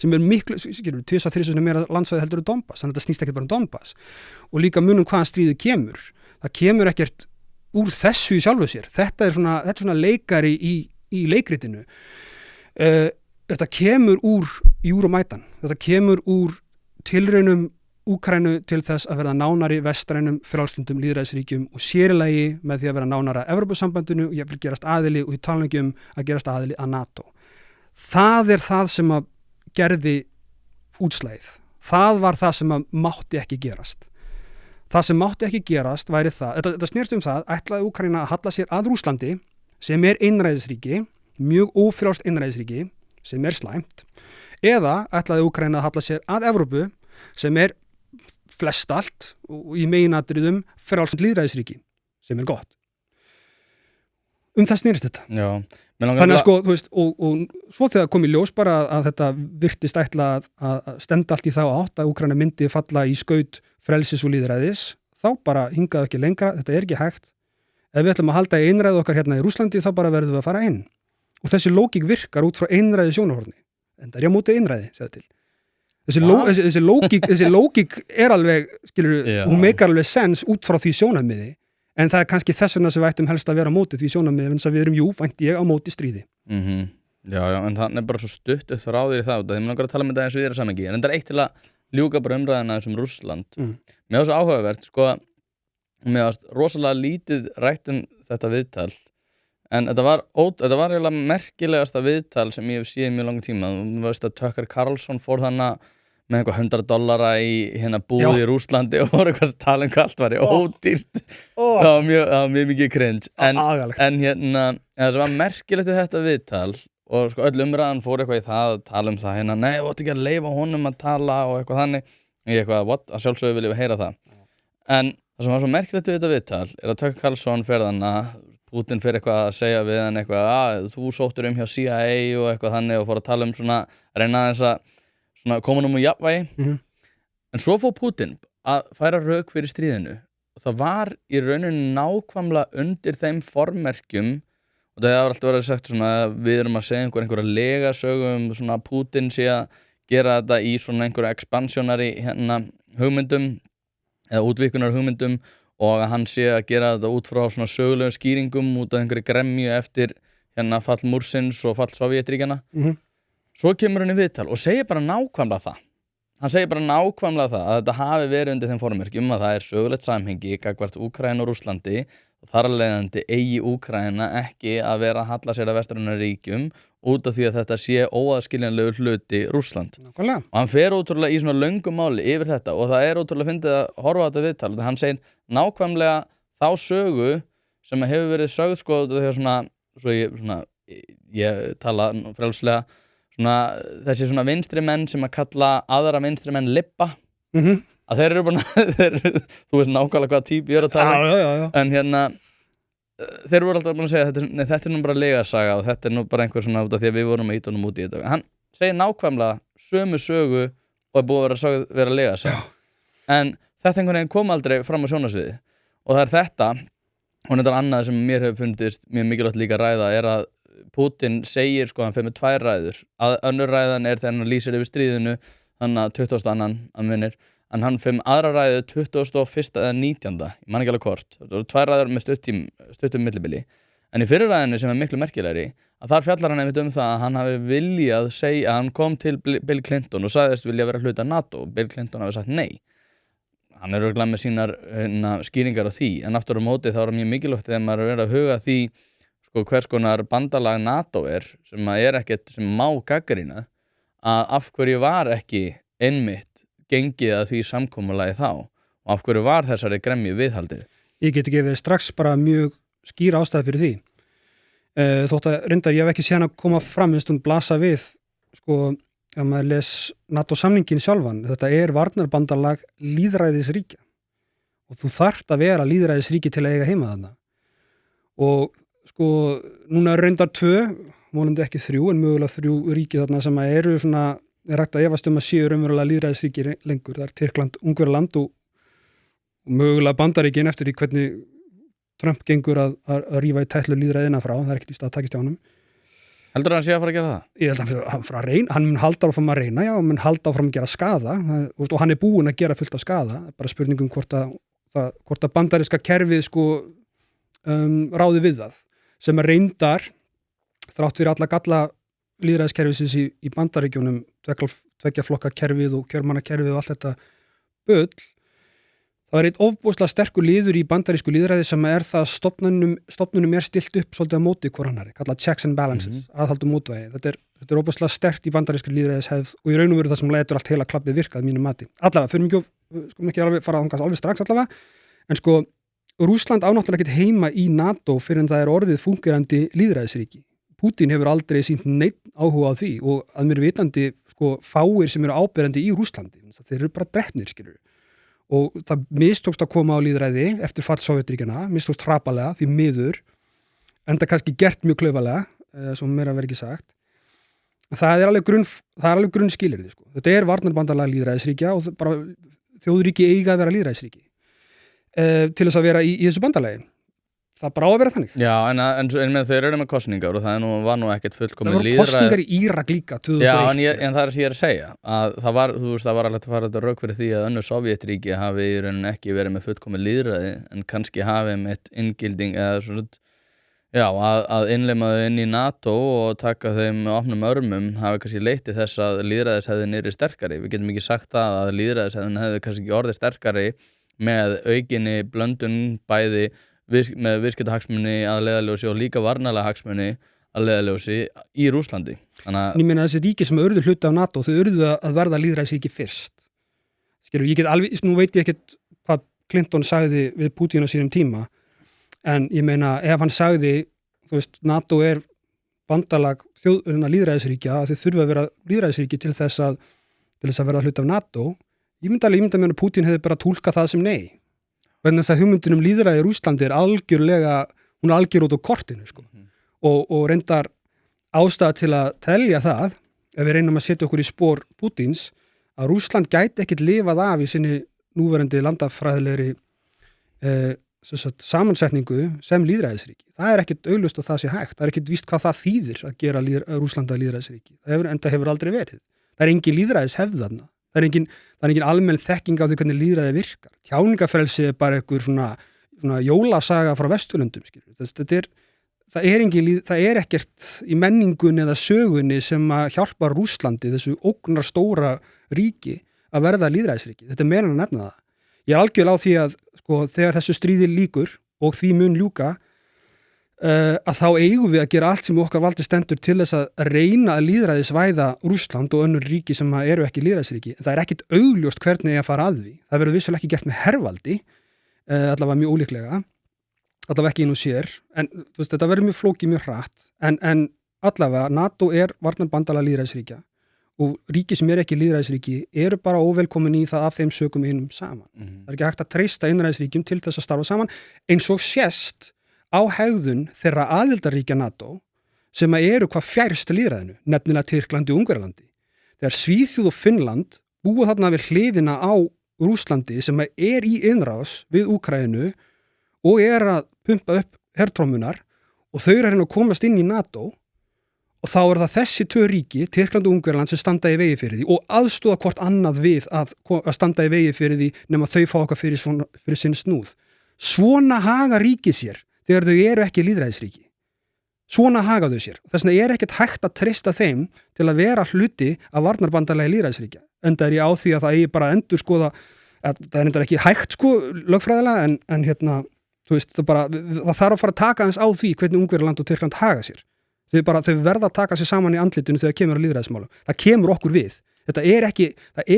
sem er miklu, 2-3 meira landsvæði heldur en Donbass, þannig að þetta snýst ekkert bara um Donbass. Og líka munum hvaðan stríðið kemur. Það kemur ekkert úr þessu í sjálfu sér. Þetta er svona leikari í leikritinu. Þetta kemur úr Euromaidan. Þetta kemur úr tilraunum Úkraínu til þess að verða nánari vestrænum frjálslyndum lýðræðisríkjum og sérilagi með því að verða nánara Evrópusambandinu og ég vil gerast aðili og í talningu að gerast aðili að NATO. Það er það sem að gerði útslagið. Það var það sem að mátti ekki gerast. Það sem mátti ekki gerast væri það, þetta snerst það, ætlaði Úkraína að halla sér að Rússlandi sem er einræðisríki, mjög ófrjálst einræðisríki sem er slæmt, eða ætlaði Úkraína að halla sér að Evrópu sem er flest allt og í meginatriðum frjálst lýðræðisríki sem er gott. Það snerist þetta. Já. Þannig að sko, þú veist, og svo þegar kom í ljós bara að þetta virtist ætla að stenda allt í þá átt að Úkraína myndi falla í skaut frelsis og lýðræðis, þá bara hingaðu ekki lengra, þetta er ekki hægt. Ef við ætlum að halda í einræði okkar hérna í Rússlandi, þá bara verðum við að fara inn. Og þessi lógík virkar út frá einræði sjónarhorni. En það er ég á móti einræði, segðu til. Þessi lógík er alveg, hún meikar alveg sens út frá því sjónarmiði, en það er kannski þess vegna sem við ættum helst að vera á móti því sjónarmiði, en þess að við erum vænti ég á móti stríði. Já, en það er bara svo stutt upp þráðir í það, þegar maður langar að tala með það eins og við erum samengi, en þetta er eitt til að ljúka bara umræðina þessum Rússland. Mér var svo áhugavert, sko, mér var rosalega lítið rætt þetta viðtal, en þetta var eiginlega merkilegasta viðtal sem ég hef séð í mjög langan tíma. Þú veist að Tucker Carlson fór þannig með eitthvað $100 í hérna búð í Rússlandi og voru eitthvað að tala hvað allt var ódýrt. Það var mjög mikið cringe. En hérna, það var merkilegt við þetta viðtal og sko öll umræðan fór eitthvað í það að tala það hérna, nei, þú átt ekki að leyfa honum að tala og eitthvað þannig. Ég eitthvað, what? Að sjálfsögðu viljum við heyra það. En það sem var svo merkilegt við þetta viðtal að Tucker Carlson fer þarna, Putin fyrir eitthvað að segja við hann eitthvað, þú sóttir hjá CIA og eitthvað þannig og fór að tala svona, reyna þess að svona koma úr jafnvægi. En svo fór Putin að færa rök fyrir stríðinu og það var í rauninni nákvæmlega undir þeim formerkjum og það hefur alltaf verið sagt svona að við erum að segja einhverja legasögum svona að Putin sé að gera þetta í svona einhverja expansionary hugmyndum eða útvíkunar hugmyndum og að hann sé að gera þetta út frá svona sögulegum skýringum út af einhverju gremju eftir fall Múrsins og fall Sovétríkjanna. Svo kemur hann í viðtal og segir bara nákvæmlega það. Hann segir bara nákvæmlega það að þetta hafi verið undir þeim formerkjum að það sögulegt samhengi gagnvart Úkraínu og Rússlandi og þar af leiðandi eigi Úkraína ekki að vera að halla sér að vestrænu ríkjum út af því að þetta sé óaðskiljanlegur hluti Rússland. Og hann fer ótrúlega í svona löngum máli yfir þetta og það ótrúlega fyndið að horfa á þetta viðtal og hann segir nákvæmlega þá sögu sem hefur verið sögð sko þegar ég tala frjálslega svona, þessi svona vinstri menn sem að kalla aðra vinstri menn libba að þeir eru bara þú veist nákvæmlega hvaða típ ég er að tala en þeir voru alltaf búin að segja þetta nú bara legasaga og þetta nú bara einhver svona út af því að við vorum að íta honum út í þetta hann segir nákvæmlega sömu sögu og búið að vera legasaga en þetta einhvern veginn kom aldrei fram á sjónarsviði og það þetta og þetta annað sem mér hefur fundist mjög mikilvægt líka að ræða að Putin segir sko hann fer með 2 ræður að önnur ræðan þegar hann lýsir yfir stríðinu þannig að 22. að minnir en hann fer með aðra ræðu 21. eða 19. ég man ekki alveg hvort það voru 2 ræður með stuttum millibili en í fyrir ræðinu sem miklu merkilegri að þar fjallar hann einmitt það að hann hafi viljað segja að hann kom til Bill Clinton og sagðist vilja vera hluta NATO og Bill Clinton hafi sagt nei hann örugglega með sínar skýringar á því en aftur á móti þá mjög mikilvægt þegar maður verið að huga því sko hvers konar bandalag NATO sem ekkert sem má gagnrýna að af hverju var ekki einmitt gengið að því samkomulagi þá og af hverju var þessari gremju viðhaldið? Ég geti gefið strax bara mjög skýr ástæði fyrir því. Þótt að reyndar ég hef ekki séð að koma fram eins og blasa við sko ef maður les NATO-samningin sjálfan. Þetta varnarbandalag lýðræðisríkja og þú þarft að vera lýðræðisríki til að eiga heima þarna. Og sko núna reyndar 2, vonandi ekki 3 en mögulega 3 ríki þarna sem eru svona rægt að efast að séu raunverulega lýðræðisríki lengur. Það Tyrkland, Ungverjaland og mögulega Bandaríkin eftir því hvernig Trump gengur að rífa í tætlu lýðræðina frá. Það ekkert í stað að takist hjá honum. Heldur hann sé að fara að gera það? Ég held að hann mun halda áfram að reyna, já, mun halda áfram að gera skaða og hann búinn að gera fullt af skaða. Bara spurningum hvort að bandaríska kerfið sko ráði við það sem reyndar þrátt fyrir alla galla lýðræðiskerfisins í Bandaríkjunum tveggja flokka kerfið og kjörmannakerfið og allt þetta bull það einn ofboðslega sterkur liður í bandarísku lýðræði sem það að stofnunum stilt upp svolítið á móti hvor annarri, kallað checks and balances aðhald og mótvægi, þetta ofboðslega sterkt í bandarísku lýðræðishefð og í raun og veru það sem lætur allt heila klappið virkað mínu mati allavega, fyrir ekki alveg fara alveg strax allavega, en sko Rússland náttúrulega ekkert heima í NATO fyrir en það orðið fungerandi lýðræðisríki. Putin hefur aldrei sýnt neitt áhuga á því og að mér vitandi sko fáir sem eru áberandi í Rússlandi. Þeir eru bara drepnir, skilur. Og það mistókst að koma á lýðræði eftir fall Sovétríkjanna, mistókst hrapalega því miður, en það kannski gert mjög klaufalega, sem meira verið ekki sagt. Það alveg grunn skilyrði, sko. Þetta varnarbandalag lýðræðisríkja og bara þjóðríki eiga að vera lýðræðisríki. Til þess að vera í þessu bandalagi. Það bara á að vera þannig. Já, en þeir eru með kosningar og það var nú ekkert fullkomið lýðræði. Það voru kosningar í Írak líka 2001. Já, en það sem ég að segja að það var alveg að fara þetta rauk fyrir því að önnur Sovétríki hafi í rauninni ekki verið með fullkomið lýðræði en kannski hafi með inngilding eða svona að innleimaðu inn í NATO og taka þeim með opnum örmum hafi kannski leitt til þess að lýðræðishefðin yrði sterkari. Við getum ekki sagt það að lýðræðishefðin hefði kannski ekki orðið sterkari með aukinni blöndun bæði með viðskiptahagsmuni að leiðarljósi og líka varnarlega hagsmuni að leiðarljósi í Rússlandi. Ég meina þessi ríki sem urðu hluti af NATO, þau urðu að verða lýðræðisríki fyrst. Nú veit ég ekkert hvað Clinton sagði við Putin á sínum tíma, en ég meina ef hann sagði, NATO bandalag lýðræðisríkja, að þau þurfa að vera lýðræðisríki til þess að verða hluti af NATO, Ég myndi mér að Pútín hefði bara túlkað það sem nei. Þannig að hugmyndin lýðræði í Rússlandi hún er algjör út á kortinu, sko. Og reyndar ástæða til að telja það, ef við reynum að setja okkur í spor Pútíns, að Rússland gæti ekkit lifað af í sinni núverandi landafræðilegri samansetningu sem lýðræðisríki. Það er ekkit augljóst og það sé hægt. Það er ekkit víst hvað það þýðir að gera Rússlanda lýðræðisríki. Enda hefur aldrei verið. Það er engin lýðræðishefð þarna. Það er engin almenn þekking á því hvernig lýðræði virkar. Tjáningarfrelsi er bara einhver svona jólasaga frá Vesturlöndum, skilur. Það er ekkert í menningunni eða sögunni sem að hjálpa Rússlandi, þessu ógnar stóra ríki, að verða lýðræðisríki. Þetta er meira en að nefna það. Ég er algjörlega á því að sko, þegar þessu stríði lýkur og því mun ljúka, að þá eigum við að gera allt sem okkar valdi stendur til þess að reyna að lýðræðisvæða Rússland og önnur ríki sem eru ekki lýðræðisríki. Það er ekkit augljóst hvernig að fara að því. Það verður vissulega ekki gert með hervaldi, allavega mjög ólíklega, allavega ekki inn og sér, en þetta verður mjög flókið, mjög hratt, en allavega NATO er varnarbandalag lýðræðisríkja og ríki sem ekki lýðræðisríki eru bara óvelkomin í það af þeim sökum einum saman. Það er ekki hægt að treysta einræðisríkjum til þess að starfa saman, eins og sést á hegðun þeirra aðildarríkja NATO sem eru hvað fjærst lýðræðinu, nefnilega Tyrklandi og Ungverjalandi. Þegar Svíþjóð og Finnland búa þarna við hliðina á Rússlandi sem er í innrás við Úkraínu og er að pumpa upp hertrómunar og þau eru að reyna að komast inn í NATO og þá er það þessi tvö ríki, Tyrkland og Ungverjaland, sem standa í vegi fyrir því og aðstoða hvort annað við að standa í vegi fyrir því nema þau fá okkar fyrir sinn snúð. Svona haga ríki sér þegar þau eru ekki lýðræðisríki. Svona haga þau sér. Þess vegna er ekkert hægt að treysta þeim til að vera hluti af varnarbandalagi lýðræðisríkja. Enda er ég á því að það eigi bara að endurskoða, það er enda ekki hægt sko lögfræðilega en þú veist, það þarf að fara að taka aðeins á því hvernig Ungverjaland og Tyrkland haga sér. Þau verða að taka sér saman í andlitinu þegar kemur að lýðræðismálum. Það kemur okkur við. Það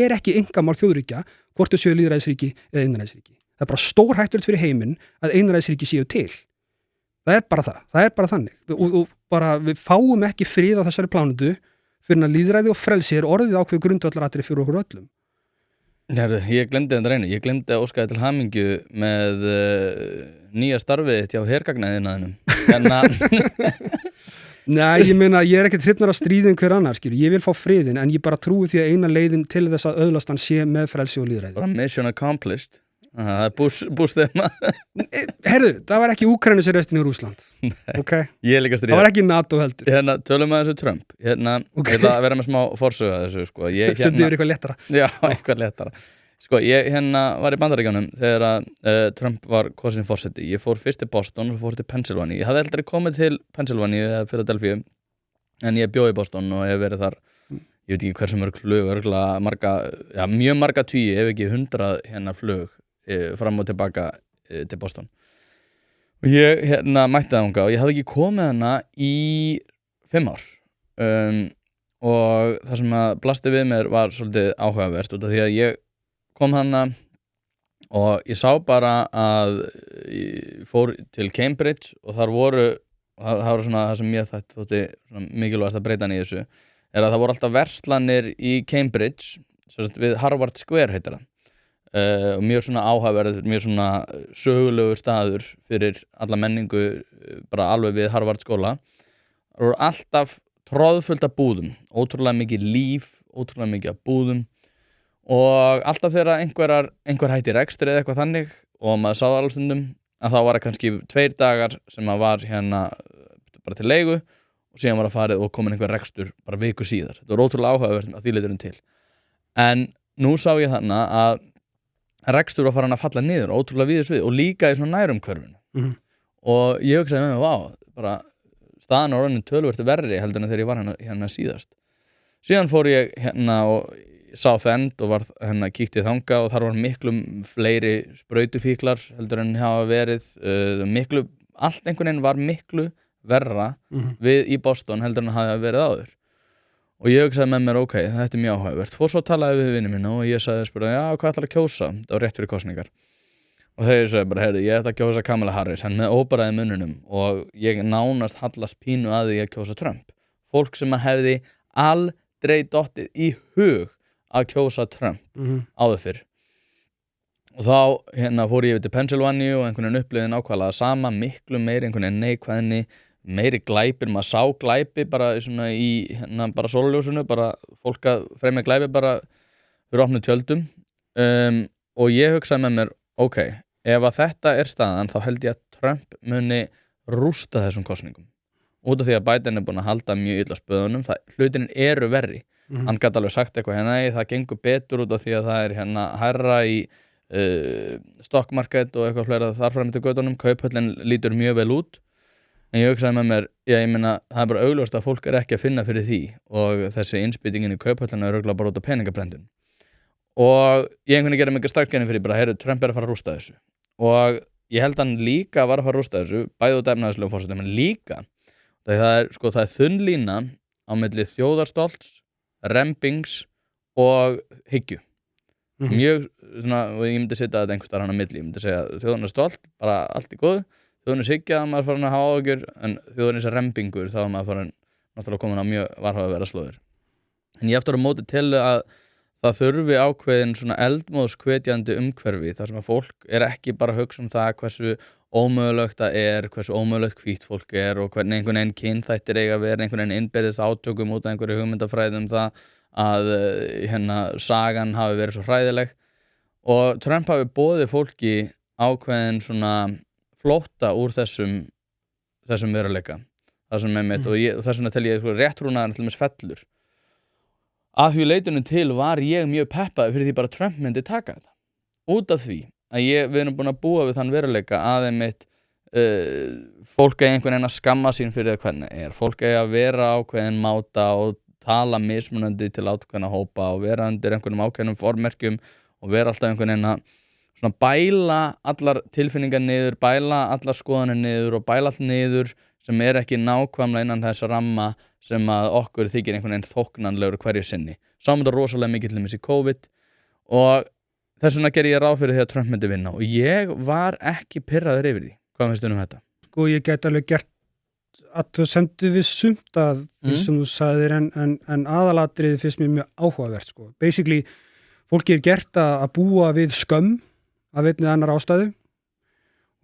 er ekki einkamál þjóðríkja, hvort þau séu lýðræðisríki eða einræðisríki. Það er bara stórhættulegt fyrir heiminn að einræðisríki séu til. Það er bara það. Það er bara þannig. Og bara við fáum ekki frið á þessari plánutu fyrir að lýðræði og frelsi er orðið ákveð grundvallaratriði fyrir okkur öllum. Ég glemdi þetta reynu. Ég glemdi að óskaði til hamingju með nýja starfið hjá hergagnaðinaðinum. Nei, ég meina, ég er ekki hrifnar að stríðin hver annar, skilur. Ég vil fá friðin, en ég bara trúi því að eina leiðin til þess að öðlast hann sé með frelsi og lýðræði. Bara mission accomplished. Það er Bush þema. Herðu, það var ekki Úkraínu sem restin í Rússland. Okay? Ég er líka stríð. Það var ekki NATO heldur. Tölum að þessu Trump. Okay. Ég ætla að vera með smá forsögu að þessu, sko. Sendið yfir eitthvað léttara. Já, eitthvað léttara. Sko, ég var í Bandaríkjunum þegar að Trump var kosin forseti. Ég fór fyrst til Boston og fór til Pennsylvania. Ég hafði aldrei komið til Pennsylvania eða Philadelphia, en ég bjó í Boston og hef verið þar, ég veit ekki hversu mörg flug, mjög marga tugi, ef ekki 100 flug fram og tilbaka til Boston. Og ég mætti þangað og ég hafði ekki komið hana í 5 ár. Og það sem að blasti við mér var svolítið áhugavert út af því að ég kom hana og ég sá bara að ég fór til Cambridge og það var svona það sem ég þótti mikilvægast að breyta í þessu er að það voru alltaf verslanir í Cambridge við Harvard Square heitir það og mjög svona áhugaverður, mjög svona sögulegu staður fyrir alla menningu bara alveg við Harvard skóla. Það voru alltaf troðfullt af búðum, ótrúlega mikið líf, ótrúlega mikið af búðum og alltaf þegar einhver hætti rekstri eða eitthvað þannig og maður sá alveg stundum að þá var það kannski 2 dagar sem maður var bara til leigu og síðan var að farið og komin einhver rekstur bara viku síðar. Þetta var ótrúlega áhugavert að því leiturum til. En nú sá ég þarna að rekstur var farin að falla niður ótrúlega víðs við og líka í svona nærumhverfinu. Og ég hugsaði með mig, bara staðan á raunin töluvert verri heldur en þegar ég var hérna síðast. Síðan fór ég og Southend og var kíkti þanga og þar var miklu fleiri sprautufíklar heldur en hafa verið allt einhvern veginn var miklu verra við í Boston heldur en hafa verið áður og ég hugsaði með mér þetta er mjög áhugavert fór svo að talaði við vinnu mína og ég spurði hvað ætlar að kjósa, það var rétt fyrir kosningar og þau sagði bara, ég ætla að kjósa Kamala Harris hann með óbæraði mununum og ég nánast hallast pínu að því að kjósa Trump fólk sem hefði aldrei dottið í hug að kjósa Trump Mhm. áður fyrr og þá fór ég yfir til Pennsylvania og einhvern veginn upplifði nákvæmlega sama, miklu meiri einhvern veginn neikvæðni, meiri glæpir, maður sá glæpi bara svona í bara sólarljósinu, bara fólk að fremja glæpi bara fyrir opnum tjöldum og ég hugsaði með mér, ok, ef að þetta er staðan þá held ég að Trump muni rústa þessum kosningum út af því að Biden er búin að halda mjög illa spöðunum, hlutin eru verri hann gæti alveg sagt eitthvað nei, það gengur betur út af því að það er hærra í stock market og eitthvað fleira þar fram til göttunum, kauphöllin lítur mjög vel út en ég hugsaði með mér, ég meina það er bara augljóst að fólk er ekki að finna fyrir því og þessi innspýtingin í kauphöllina er augljóslega bara út af peningabrendun og ég einhvern veginn gerði mikið starkkenni fyrir bara, heyrðu, Trump er að fara að rústa þessu og ég held hann líka var að fara að rústa þessu bæði út af efnahagslegum forsendum, en líka það er þunn lína á milli þjóðarstolts, rembings og hyggju mjög svona, og ég myndi setja þetta einhvers staðar hann á milli, ég myndi segja þjóðan er stolt, bara allt í góðu, þjóðan er hyggja að maður farin að hafa áhugjur, en þjóðan er rembingur þá er maður farin náttúrulega komin á mjög varhugaverða slóðir en ég aftur á móti til að það þurfi ákveðin svona eldmóðskvetjandi umhverfi þar sem að fólk er ekki bara að hugsa það hversu ómögulegt það er, hversu ómögulegt hvítt fólk er og hvernig einhvern veginn kynþættir eiga að vera, einhvern veginn innbyrðis átökum út af einhverju hugmyndafræðum það að sagan hafi verið svo hræðileg og Trump hafi boðið fólki ákveðin svona flótta úr þessum veruleika það sem er mitt og þess vegna tel ég réttrúnaðar til dæmis fellur að því leitunum til var ég mjög peppaði fyrir því bara Trump myndi taka þetta út af því að við erum búin að búa við þann veruleika að einmitt fólk eigi einhvern veginn að skamma sín fyrir það hvernig er fólk eigi að vera ákveðin máta og tala mismunandi til ákveðna hópa og vera undir einhvernum ákveðnum formerkjum og vera alltaf einhvern veginn að svona bæla allar tilfinningar niður, bæla allar skoðanir niður og bæla allt niður sem er ekki nákvæmlega innan þess ramma sem að okkur þykir einhvern veginn þóknanlegur hverju sinni. Sáum þetta rosalega mikið til dæmis í COVID og þess vegna gerði ég ráð fyrir því að Trump myndi vinna og ég var ekki pirraður yfir því. Hvað finnst þér þetta? Sko ég get alveg gert að þú semdi við sumt að því sem þú sagðir en aðalatriði finnst mér mjög áhugavert sko. Basically, fólki er gert að búa við skömm af einni annar ástæðu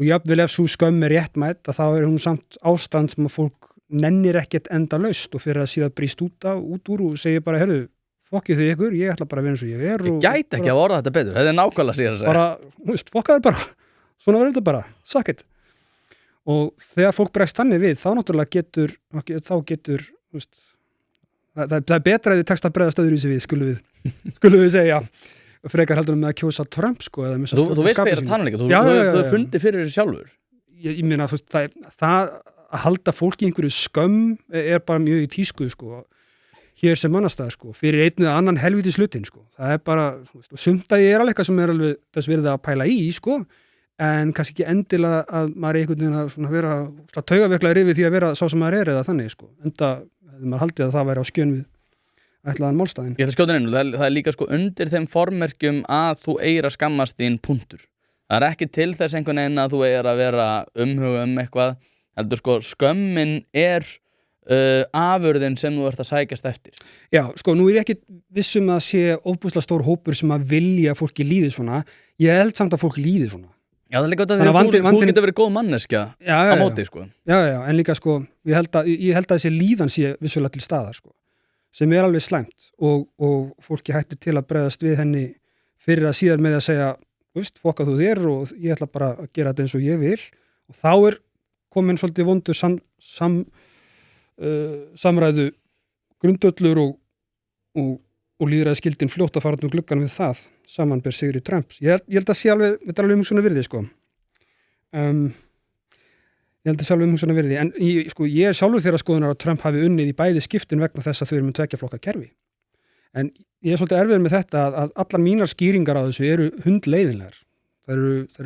og jafnvel ef svo skömm er réttmætt að þá er hún samt ástand sem að fólk nennir ekkert endalaust og fyrir að síðan brýst út úr og segir bara, heyrðu, fokkið þið ykkur, ég ætla bara að vera eins og ég er. Ég gæti ekki að orða þetta betur, þetta er nákvæmlega síðan að segja. Bara, fokkaður bara, svona verður þetta bara, suck it. Og þegar fólk bregst þannig við, þá náttúrulega getur, það er betra að þið tekst að bregðast öðru í sig við, skulum við segja, frekar heldur með að kjósa Trump, sko. Þú veist beira þannig líka, þú fundi fyrir þessu sjálfur. Ég meina, það að halda fólki í einhverju skömm er bara mjög í tísku, sko, hér sem mannastæð, sko, fyrir einn eða annan helvítis hlutin, sko. Það er bara, sumt að ég er alveg eitthvað sem er alveg þess virði að pæla í, sko, en kannski ekki endilega að maður er einhvern veginn að vera taugaveklaður yfir því að vera sá sem maður er eða þannig, sko. Enda, maður haldið að það væri á skjön við ætlaðan málstæðin. Ég ætla að skjóta inn, það er líka sko undir þeim formerkjum að þú eigir að skammast þín punktur. Það er ekki til þess einhvern veginn að þú eigir að vera umhuga eitthvað, heldur sko skömmin er afurðin sem þú ert að sækjast eftir. Já, sko, nú er ég ekki vissum að sé ofbúslega stór hópur sem að vilja að fólki líði svona. Ég held samt að fólk líði svona. Já, það er líka þetta því þú getur verið góð manneskja á móti, sko. Já, en líka, sko, ég held að þessi líðan sé vissulega til staðar, sko, sem er alveg slæmt og fólki hættir til að bregðast við henni fyrir að síðan með að segja, fokka þú þér og ég ætla bara að gera þetta eins og ég vil og þá er komin svolítið vondur samræðu grundöllur og líðræðisgildin fljótt að fara út gluggan við það samanber Sigri Trumps. Ég held að sé alveg, þetta er alveg umhugsunar virði, sko. Ég held að sé alveg umhugsunar virði, en ég er sjálfur þeirra skoðunar að Trump hafi unnið í bæði skiptin vegna þess að þau eru með tveggja flokka kerfi. En ég er svolítið erfiður með þetta að allar mínar skýringar á þessu eru hundleiðinlegar. Það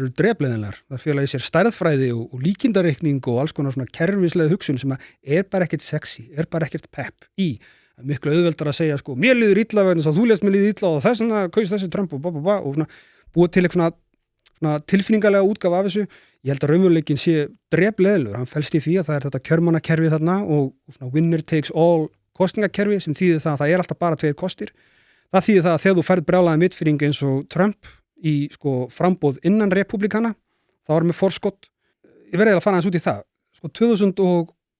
eru drepleiðinlegar. Það fela í sér stærðfræði og líkindareikning og alls konar svona kerfislega hugsun sem er bara ekkert sexy, er bara ekkert pepp í. Það er miklu auðveldar að segja, sko, mér líður illa vegna þess að þú lést mér líður illa og þess vegna kaus þessi Trump og svona búið til eitthvað svona tilfinningalega útgáfa af þessu. Ég held að raunveruleikin sé drepleiðilegur. Hann felst í því að það er þetta kjörmannakerfi þarna og svona winner takes all kosningakerfi sem þýðir það að það er alltaf bara tveir kostir. Það þýðir það að þegar þú færð brjálaði mittfyrring eins og Trump í sko frambóð innan repúblikana, þá er með forskott. Ég verði að fara aðeins út í það. Sko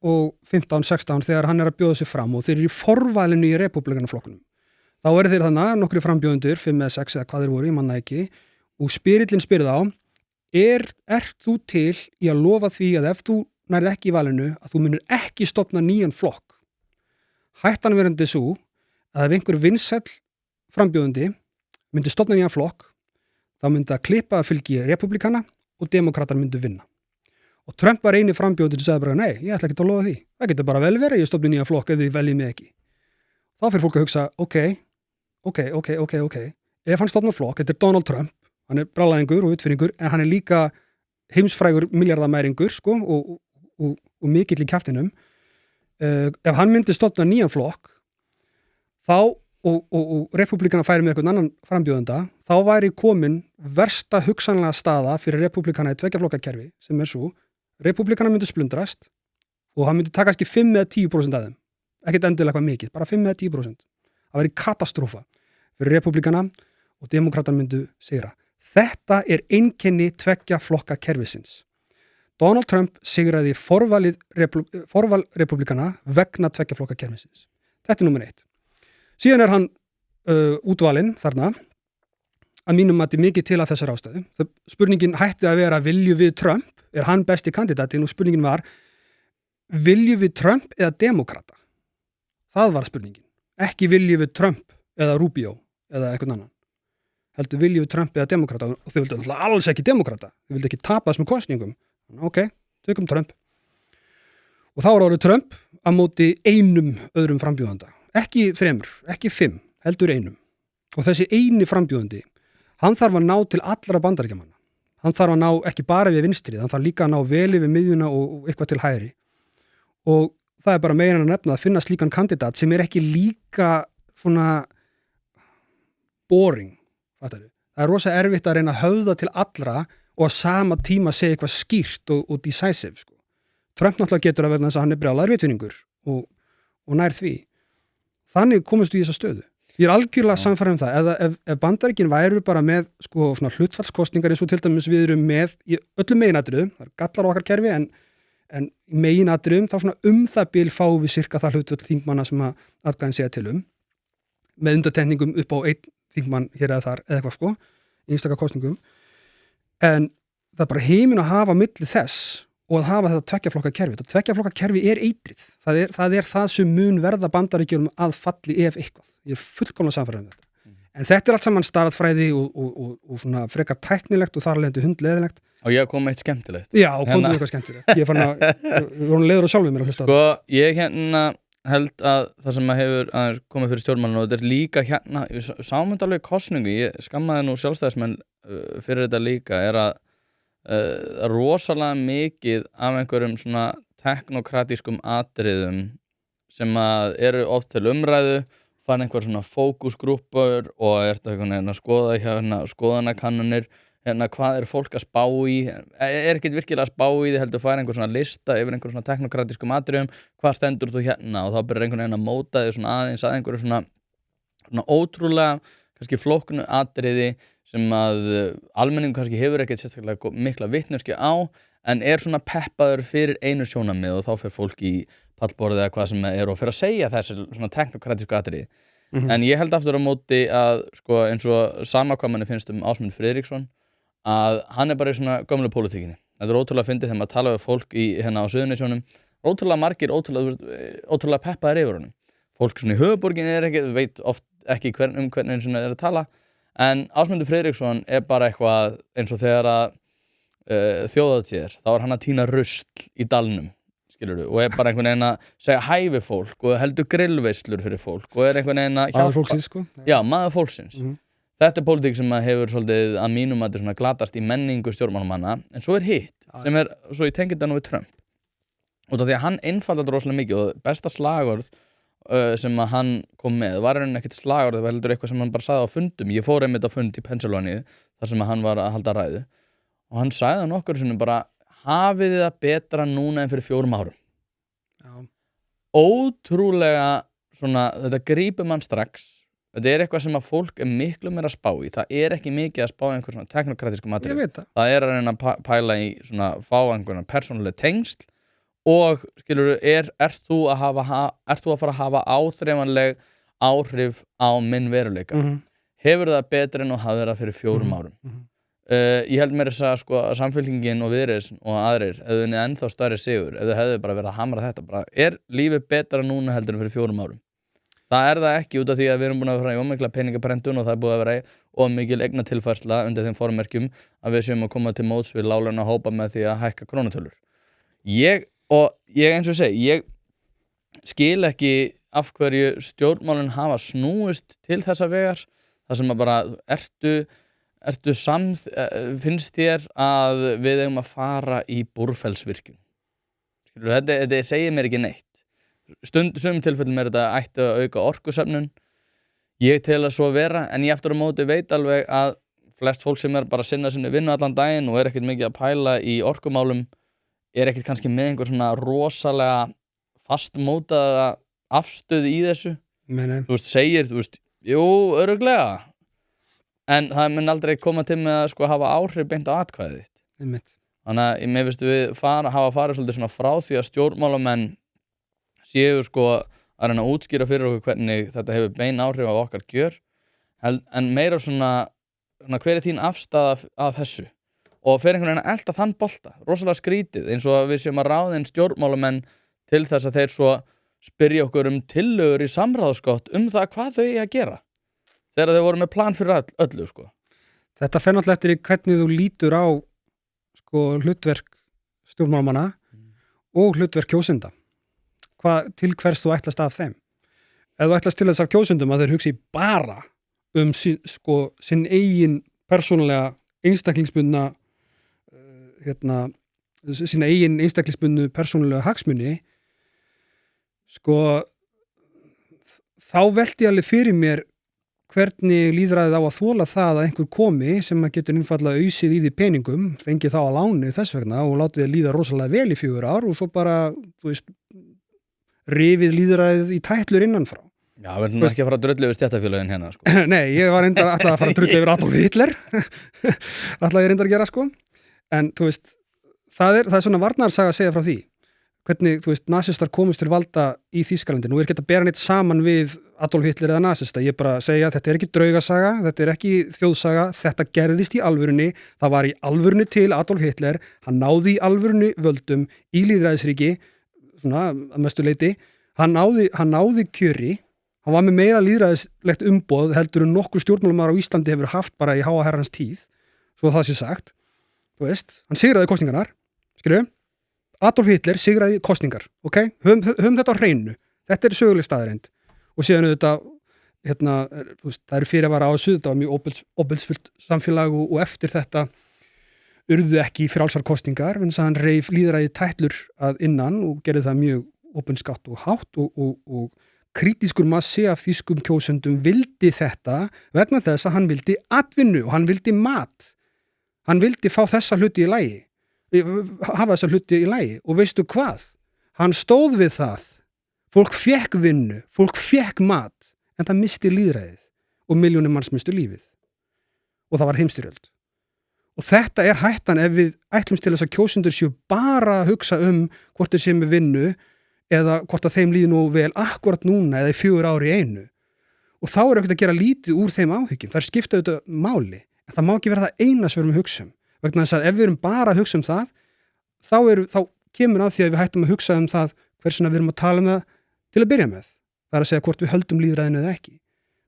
2015-16 þegar hann er að bjóða sig fram og þeir eru í forvalinu í repúblikanaflokkunum. Þá eru þeir þannig, nokkri frambjóðendur, 5 eða 6 eða hvað þeir voru, ég manna ekki, og spyrillinn spyr þá, ert þú til í að lofa því að ef þú nærð ekki í valinu, að þú munir ekki stofna nýjan flokk? Hættan verandi svo að ef einhver vinsæll frambjóðandi myndi stofna nýjan flokk, þá myndi að klippa að fylgi repúblikana og demokratar myndi vinna. Og Trump var eini frambjóðandi sem sagði bara, nei, ég ætla ekki að lofa því. Það getur bara vel verið, ég stofni nýjan flokk ef þið veljið mig ekki. Þá fyrir fólk að hugsa, ok. Ef hann stofnar flokk, þetta er Donald Trump, hann er brjálæðingur og uppfinningur, en hann er líka heimsfrægur miljardamæringur, sko, og mikill í kjaftinum. Ef hann myndi stofna nýjan flokk, þá, og repúblikana færi með eitthvað annan frambjóðanda, þá væri komin versta hugsanlega staða fyrir repúblikana í tveggjaflokkakerfi, sem er svo, repúblikana myndi splundrast og hann myndi taka ekki 5 eða 10% af þeim. Ekkert endilega eitthvað mikið, bara 5 eða 10%. Það væri katastrófa fyrir repúblikana og demokratar myndu sigra. Þetta er einkenni tveggjaflokkakerfisins. Donald Trump sigraði forval repúblikana vegna tveggjaflokkakerfisins. Þetta er númer 1. Síðan er hann útvalinn þarna, að mínum mati mikið til að þessar ástæðu. Spurningin hætti að vera, viljum við Trump? Er hann besti kandidatinn? Og spurningin var, viljum við Trump eða demokrata? Það var spurningin. Ekki viljum við Trump eða Rubio eða eitthvað annan. Heldur viljum við Trump eða demokrata? Og þau vildu alls ekki demokrata. Þau vildu ekki tapa þessum kosningum. Ok, tökum Trump. Og þá var orðið Trump að móti einum öðrum frambjóðanda. Ekki 3, ekki 5, heldur einum. Og þessi eini frambjóðandi, hann þarf að ná til allra bandaríkjamanna. Hann þarf að ná ekki bara við vinstrið, hann þarf líka að ná vel yfir miðjuna og eitthvað til hægri. Og það er bara meira en að nefna að finna slíkan kandidat sem er ekki líka svona boring. Það er rosa erfitt að reyna að höfða til allra og á sama tíma segja eitthvað skýrt og decisive. Sko. Trump náttúrulega getur að verða þess að hann er brjálaður vitvinningur og nær því. Þannig komumst við í þessa stöðu. Ég er algjörlega samfærður það. Ef Bandaríkin væru bara með sko, svona hlutfallskostningar eins og til dæmis við erum með í öllum meginatriðum, það er gallar á okkar kerfi, en í meginatriðum þá svona það bil fáum við sirka það hlutfall þingmanna sem að atkvæðin segja til með undartekningum upp á 1 þingmann hér eða þar eða eitthvað sko, í einstaka kostningum. En það er bara heiminn að hafa milli þess og að hafa þetta tveggjaflokkakerfi. Þetta tveggjaflokkakerfi er eitrið. Það er það sem mun verða Bandaríkjunum að falli ef eitthvað. Ég er fullkomlega samfærður þetta. En þetta er allt saman starffræði og svona frekar tæknilegt og þar alveg hundleðilegt. Og ég kom með eitt skemmtilegt. Já, komdu eitthvað skemmtilegt. Ég er fann að, við vorum leiður á sjálfum mér að hlusta á það. Sko, ég held að það sem hefur komið fyrir stjórnmálinu og þetta er líka við sáum þetta alveg í kosningu, ég skammaði nú sjálfstæðismenn fyrir þetta líka, er að rosalega mikið af einhverjum svona teknokratískum atriðum sem að eru oft til umræðu, fara einhver svona fókusgrúppur og er þetta að skoða hérna skoðanakannanir, hvað er fólk að spá í, er ekkert virkilega að spá í því, heldur fara einhver svona lista yfir einhver svona teknokratískum atriðum, hvað stendur þú hérna, og þá byrjar einhvern veginn að móta þig svona aðeins að einhverju svona ótrúlega kannski flóknu atriði sem að almenningu kannski hefur ekkert sérstaklega mikla vitneskju á, en er svona peppaður fyrir einu sjónarmið og þá fer fólk í pallborðið eða hvað sem er og fer að segja þessi svona teknokratísku atriði. En ég held aftur á móti að sko, eins og sama hvað manni finnst Ásmund Friðriksson, að hann er bara í svona gömlu pólitíkinni. Þetta er ótrúlega fyndið þegar maður tala við fólk á Suðurnesjunum, ótrúlega margir, ótrúlega peppaðir yfir honum. Fólk svona í höfuðborginni veit oft ekki hvernig svona er að tala, en Ásmundur Friðriksson er bara eitthvað eins og þegar að þjóðhátíðir, þá er hann að tína rusl í dalnum, skilurðu, og er bara einhvern veginn að segja hæ við fólk og heldur grillveislur fyrir fólk og er einhvern veginn að hjálpa. Maður fólksins, sko? Já, maður fólksins. Þetta er pólitík sem hefur svolítið að mínum að þetta glatast í menningu stjórnmálamanna, en svo er hitt, sem er, svo ég tengi þetta nú við Trump. Út af því að hann einfaldar rosalega mikið og besta slagorð sem að hann kom með var hann ekkert slagorð, það var heldur eitthvað sem hann bara sagði á fundum. Ég fór einmitt á fund í Pennsylvania þar sem að hann var að halda ræðu og hann sagði nokkur sinnum bara, hafið þið það betra núna en fyrir 4 árum. Já. Ótrúlega svona, þetta grípur mann strax þetta eitthvað sem að fólk miklu meira að spá í, það ekki mikið að spá í einhver svona teknokratísku Ég materið, veit það. það að reyna að pæla í svona, fá einhverjum persónuleg tengsl og skilur, ert þú að fara að hafa áþreifanleg áhrif á minn veruleika, hefur það betur en þú hafðir það fyrir 4 árum. Ég held mér þess að sko Samfylkingin og Viðreisn og aðrir ef þau ennþá stærri sigur, ef þau hefðu bara verið að hamra þetta bara, lífið betra núna heldur en fyrir 4 árum. Það það ekki út af því að við erum búin að vera í ómikla peningaprentun og það búið að vera ómikil eignatilfærsla undir þeim formerkjum að við séum að koma til móts við láglauna hópa með því að hækka krónutölur. Ég eins og segi, ég skil ekki af hverju stjórnmálin hafa snúist til þessa vegar, það sem að bara finnst þér að við eigum að fara í Búrfellsvirkjun. Þetta segir mér ekki neitt. Sumum tilfellum þetta ætti að auka orkusöfnun. Ég tel að svo vera, en ég aftur á móti veit alveg að flest fólk sem bara að sinna sinni vinnu allan daginn og ekkert mikið að pæla í orkumálum ekkert kannski með einhver svona rosalega fastmótaða afstöðu í þessu. Þú veist, segir, jú, örugglega. En það mun aldrei koma til með að sko hafa áhrif beint á atkvæðið þitt. Þannig að mér finnst við hafa farið svolítið svona frá því að stjórnmálamenn séu sko að reyna að útskýra fyrir okkur hvernig þetta hefur bein áhrif á okkar gjör, en meira svona hver þín afstaða að þessu og fyrir einhvern veginn að elta þann bolta, rosalega skrítið, eins og að við séum að ráða inn stjórnmálamenn til þess að þeir svo spyrja okkur tillögur í samráðsgátt það hvað þau að gera þegar þau voru með plan fyrir öllu sko. Þetta fer náttúrulega eftir í hvernig þú lítur á sko hlutverk stjórnmálamanna og hlutverk kjósenda. Til hvers þú ætlast af þeim. Ef þú ætlast til þess af kjósendum að þeir hugsi bara sinn eigin persónulega einstaklingsbundna sína eigin einstaklingsbundnu persónulega hagsmuni, sko þá velti alveg fyrir mér hvernig lýðræðið á að þola það að einhver komi sem að getur einfaldlega ausið í því peningum, fengi þá að láni þess vegna og látið þið líða rosalega vel í 4 ár og svo bara, þú veist, rifið lýðræðið í tætlur innanfrá. Já, við erum ekki að fara að drullu yfir stéttarfélögin hérna, sko. Nei, ég var reyndar alltaf að fara að drullu yfir Adolf Hitler. Alltaf ég reyndar að gera, sko. En, þú veist, það er svona varnarsaga að segja frá því. Hvernig, þú veist, nasistar komust til valda í Þýskalandi. Nú ekki að bera neitt saman við Adolf Hitler eða nasista. Ég bara segja að þetta ekki draugasaga, þetta ekki þjóðsaga, þetta gerðist í alvörunni. Það var í alvörunni til Adolf Hitler. Hann náði í alvörunni völdum í lýðræðisríki, svona að mestu leyti. Hann náði kjöri. Hann var með meira lýðræðislegt umboð heldur en nokkur stjórnmálamaður á Íslandi hefur haft bara í háa herrans tíð. Svo það sé sagt. Þú veist, hann sigraði kosningarnar. Skilurðu? Adolf Hitler sigraði kosningar, ok? Höfum þetta á hreinu. Þetta er söguleg staðreind. Og síðan auðvitað, það eru fyrirvara á þessu, þetta var mjög óbilsfullt samfélag og eftir þetta urðu ekki frjálsar kosningar, en þess að hann reif lýðræði tætlur að innan og gerði það mjög opinskátt og hátt og kritískur massi af þýskum kjósendum vildi þetta vegna þess að hann vildi atvinnu og hann vildi mat. Hann vildi fá þessa hluti í lagi. Hafa þessa hluti í lagi og veistu hvað? Hann stóð við það. Fólk fékk vinnu, fólk fékk mat, en það misti lýðræðið og milljónir manns mistu lífið. Og það var heimstyrjöld. Og þetta er hættan ef við ætlumst til þess að kjósendur séu bara að hugsa hvort þeir séu með vinnu eða hvort að þeim líði nú vel akkurat núna eða í 4 ár í einu. Og þá er ekkert að gera lítið úr þeim áhyggjum. Það er skipta auðvitað máli, en það má ekki vera það eina sem við erum að hugsa vegna þess að ef við erum bara að hugsa það, þá kemur að því að við hættum að hugsa það hversuna við erum að tala það til að byrja með. Það er að segja hvort við höldum lýðræðinu eða ekki.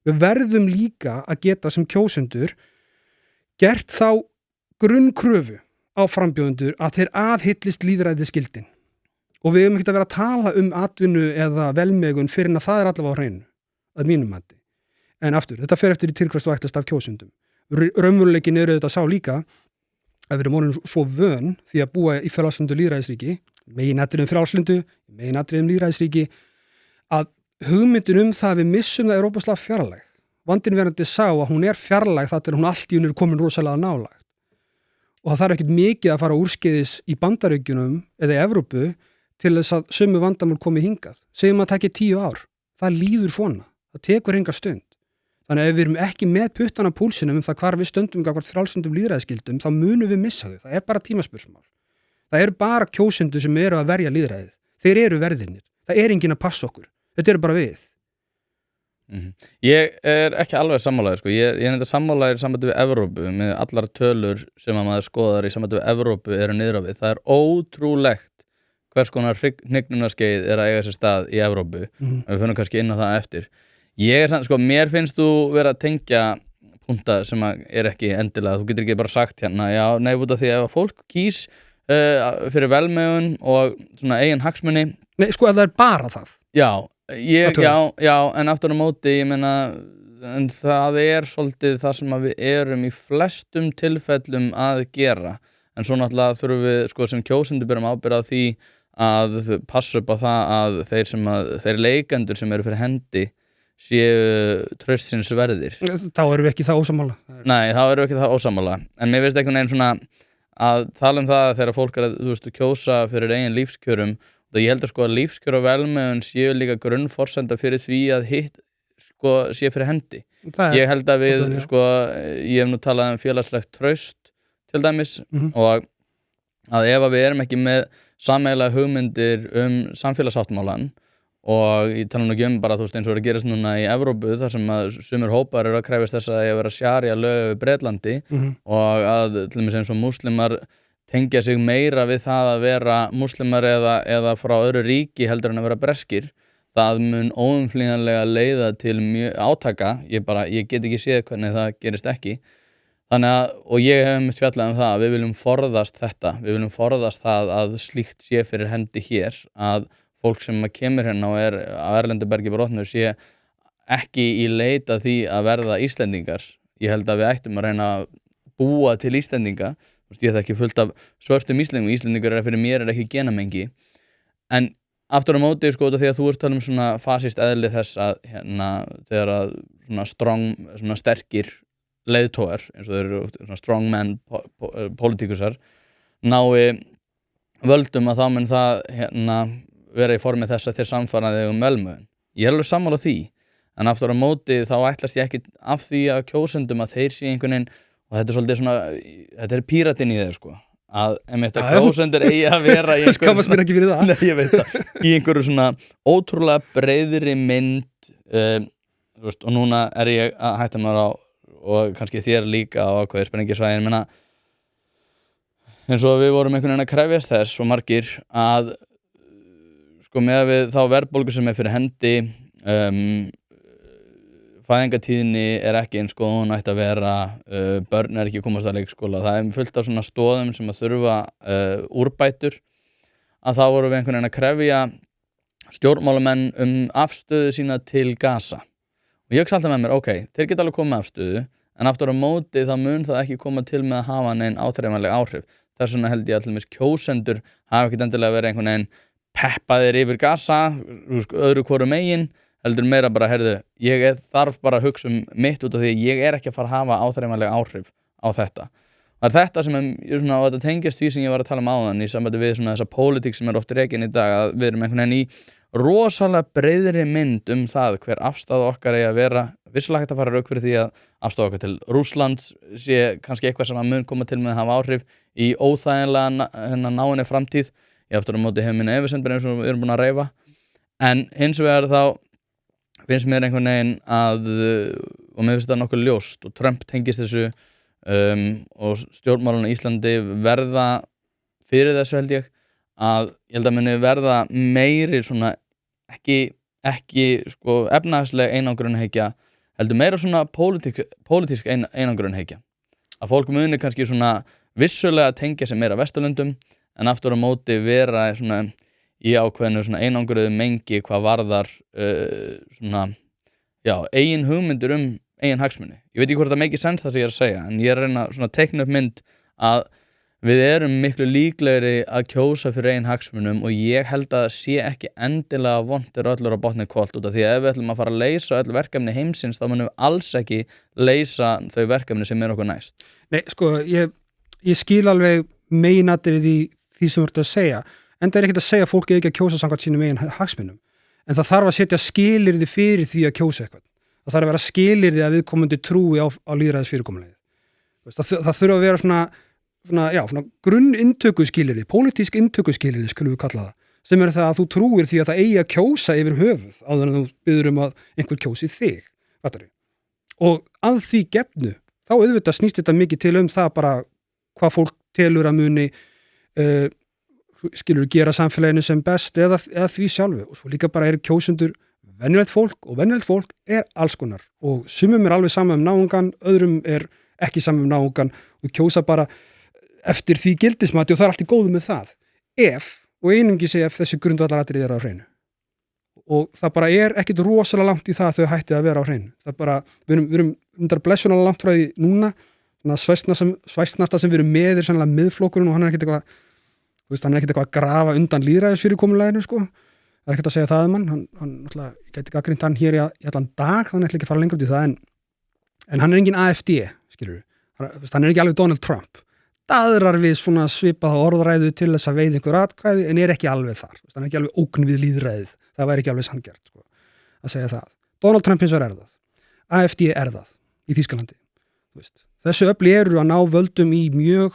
Við verðum líka að geta sem kjósendur gert þá grunnkröfu á frambjóðendur að þeir aðhyllist lýðræðisgildin. Og við erum ekki að vera að tala atvinnu eða velmegun fyrir en að það er allavega á hreinu, að mínum mati. En aftur, þetta fer eftir í tilkvæmst og ætlast af kjósendum. Raunveruleikin eru þetta sá líka að við erum orðin svo vön því að búa í frjálslyndu lýðræðisríki, meginatriðum frjálslyndu, meginatriðum lýðræðisríki, að hugmyndin það að við missum það er óbúslega fjarlæg. Vandinn verandi sá að hún er fjarlæg þar til hún allt í hún er komin rosalega nálægt. Og það þarf ekkert mikið að fara úrskeiðis í Bandaríkjunum eða í Evrópu til þess að sömu vandamál komi hingað. Segjum að það taki 10 ár. Það líður svona. Það tekur enga stund. Þannig að ef við erum ekki með puttan á púlsinum það hvar við stöndum gagnvart frjálslyndum lýðræðisgildum, þá munum við missa þau. Það bara tímaspursmál. Það eru bara kjósendur sem eru að verja lýðræðið. Þeir eru verðirnir. Það enginn að passa okkur. Þetta eru bara við. Ég ekki alveg sammálaður, sko. Ég þetta sammálaður í sambandi við Evrópu, með allar tölur sem að maður skoðar í sambandi við Evrópu eru niður á við. Það ótrúlegt hvers konar hnignunaskeið að eiga sér stað í Evrópu. Við finnum kannski inn á það eftir. Sko, mér finnst þú vera að tengja punta sem ekki endilega, þú getur ekki bara sagt hérna, já, nei, út af því að fólk kýs fyrir velmegun og svona eigin hagsmuni. Nei, sko, ef það bara það. Já, en aftur á móti, ég meina, en það svolítið það sem við erum í flestum tilfellum að gera, en svo náttúrulega þurfum við, sko, sem kjósendur berum ábyrgð á því að passa upp á það að þeir leikendur sem eru fyrir hendi séu traustsins verðir. Þá erum við ekki það ósammála. Nei, þá erum við ekki það ósammála. En mér finnst einhvern veginn svona að tala um það þegar fólk að, kjósa fyrir eigin lífskjörum. Og ég held að, sko, að lífskjör og velmegun séu líka grunnforsenda fyrir því að hitt, sko, sé fyrir hendi. Ég held að við, sko, ég hef nú talað um félagslegt traust til dæmis og að ef við erum ekki með sameiginlega hugmyndir samfélagssáttmálan og ég tala nú ekki bara, eins og að gerast núna í Evrópu þar sem að sumir hópar eru að krefjast þess að vera sjaría lög við Bretlandi og að til dæmis eins og múslimar tengja sig meira við það að vera múslimar eða frá öðru ríki heldur en að vera breskir. Það mun óumflýjanlega leiða til mjög átaka, ég get ekki séð hvernig það gerist ekki. Þannig að, og ég hef fjallað um það að við viljum forðast þetta, við viljum forðast það að slíkt sé fyrir hendi hér, að fólk sem kemur hérna og á erlendu bergi brotnu sé ekki í leit að því að verða Íslendingar. Ég held að við ættum að reyna að búa til Íslendinga. Ég þekki fullt af svörtum Íslendingar fyrir mér ekki genamengi. En aftur á móti, sko, því að þú ert talað um svona fasískt eðli þess að hérna, þegar að svona sterkir leiðtogar, eins og þeir eru svona strongmen politikusar, nái völdum að þá mun það hérna vera í formi þess að þeir samfara þig velmegun. Ég alveg sammála því, en aftur á móti þá ætlast ég ekki af því að kjósendum að þeir sé einhvern veginn, og þetta svolítið svona, þetta píratinn í þeir, sko, að kjósendur eigi að vera í skammast mér ekki fyrir það. Nei, ég veit það, í einhverju svona ótrúlega breiðri mynd, og núna ég að hætta mér á, og kannski þér líka á ákveðið sprengisvæðin, menna, eins og við vorum einhvern veginn að krefjast þess og margir að sko með við þá verðbólgu sem fyrir hendi fæðingatíðni ekki eins og hún ætti að vera, börn ekki að komast að leikskóla, það fullt af svona stoðum sem að þurfa úrbætur, að þá vorum við einhvern veginn að krefja stjórnmálamenn afstöðu sína til Gaza og ég hugsa alltaf með mér, ok, þeir geta alveg komið með afstöðu en aftur á móti þá mun það ekki koma til með að hafa neinn áþreifanleg áhrif. Þess vegna held ég að til dæmis kjósendur hafa ekkert endilega verið einhvern veginn peppaðir yfir Gaza, öðru hvoru megin, heldur meira bara, heyrðu, ég þarf bara að hugsa mitt út af því að ég ekki að fara að hafa áþreifanleg áhrif á þetta. Það þetta sem svona, og þetta tengist því sem ég var að tala um áðan í sambandi við svona þessa pólitík sem oft rekin í dag, að við erum einhvern veginn í rosalega breiðri mynd það hver afstaða okkar eigi að vera. Vissulega hægt að fara rauk fyrir því að afstaða okkar til Rússlands sé kannski eitthvað sem að mun koma til með að hafa áhrif í óþægilega náinni framtíð. Ég aftur á móti hef minni efasemdir eins og við erum búin að reifa. En hins vegar þá finnst mér einhvern veginn að, og mér finnst það nokkuð ljóst og Trump tengist þessu og stjórnmálun í Íslandi verða fyrir þessu held ég held að muni verða meiri svona ekki sko efnahagsleg einangrunarhyggja, heldur meira svona pólitísk einangrunarhyggja. Að fólk muni kannski svona vissulega tengja sig meira Vesturlöndum en aftur á móti vera svona í ákveðinu svona einangruðu mengi hvað varðar svona, já, eigin hugmyndir eigin hagsmuni. Ég veit ekki hvort það make sense það sem ég að segja, en ég reyna svona að teikna upp mynd að við erum miklu líklegri að kjósa fyrir eigin hagsmunum og ég held að sé ekki endilega vondir öllur á botni hvolft út af því að ef við ætlum að fara að leysa öll verkefni heimsins þá munum við alls ekki leysa þau verkefni sem okkur næst. Nei, sko, ég skil alveg meginatriðið í því sem þú ert að segja, en það ekkert að segja að fólki ekki að kjósa samkvæmt sínum eigin hagsmunum, en það þarf að setja skilyrði fyrir því að kjósa eitthvað. það þarf að vera skilyrði að viðkomandi trúi á lýðræðisfyrirkomulagið. Það þurfa að vera svona grunnintökuskilyrði, pólitísk intökuskilyrði skulum við kalla það, sem er það að þú trúir því að það eigi að kjósa yfir höfuð áður en þú biður að einhver kjósi þig, fattarðu. Og að því gefnu, þá auðvitað snýst þetta mikið til það bara hvað fólk telur að muni skilur gera samfélaginu sem best eða því sjálfu, og svo líka bara kjósendur venjulegt fólk, og venjulegt fólk alls konar, og sumum alveg sama náungan, öðrum ekki sama náungan, og kjósa bara eftir því gildismati, og það allt í góðu með það, og einungis ef þessi grundvallaratriði á hreinu. Og það bara ekkit rosalega langt í það að þau hætti að vera á hreinu. Það bara, við erum blessunalega langt frá því núna, svæstnasta sem við erum með sannlega miðflokkurinn, og hann ekkit eitthvað að grafa undan lýðræðisfyrirkomulaginu, sko. Það ekkit að segja það mann, hann náttúrulega, ég gæti gagnrýnt hann hér í allan dag, þannig ætla ekki að fara lengur út í það, en hann engin AfD, skilur við. Hann ekki alveg Donald Trump. Daðrar við svona svipaða orðræðu til þess að veiða einhver atkvæði, en ekki alveg þar. Hann ekki alveg ógn við lýðræðið. Það væri ekki alveg sanngjarnt, sko, að segja það. Donald Trump hins vegar það. AfD það í Þýskalandi. Þessu öfli að ná völdum í mjög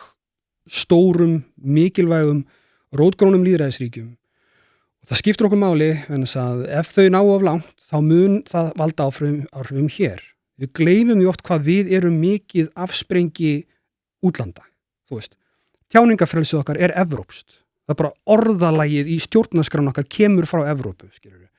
stórum, mikilvægum, rótgrónum lýðræðisríkjum. Og það skiptir okkur máli, en að ef þau ná of langt, þá mun það valda áhrifum hér. Við gleymum oft hvað við erum mikið afsprengi útlanda. Tjáningafrelsið okkar evrópskt. Það bara orðalagið í stjórnarskrán okkar kemur frá Evrópu, skilur við.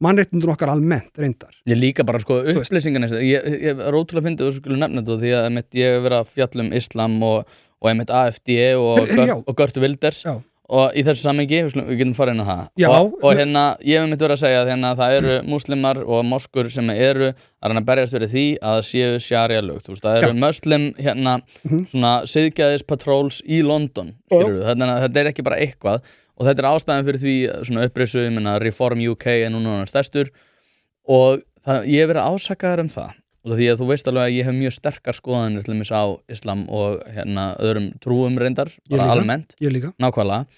Mannréttindur okkar almennt, reyndar. Ég líka bara, upplýsingarnir, ég ótrúlega fyndið að þú skulle nefna þetta, því að ég hef verið að fjalla islam og AfD og Geert Wilders, og í þessu samhengi, við getum farið inn á það. Já, og ég hef verið að segja að það eru múslimar og moskur sem að reyna að berjast fyrir því að séu sharia lög. Það eru muslim svona siðgæðispatróls í London, skilur við. Þetta ekki bara eitthvað, og þetta ástæðan fyrir því svona upprisu, Reform UK núna stærstur, og ég hef verið ásakaður það. Því að þú veist alveg að ég hef mjög sterkar skoðanir til dæmis á islam og öðrum trúum reyndar, bara almennt, nákvæmlega.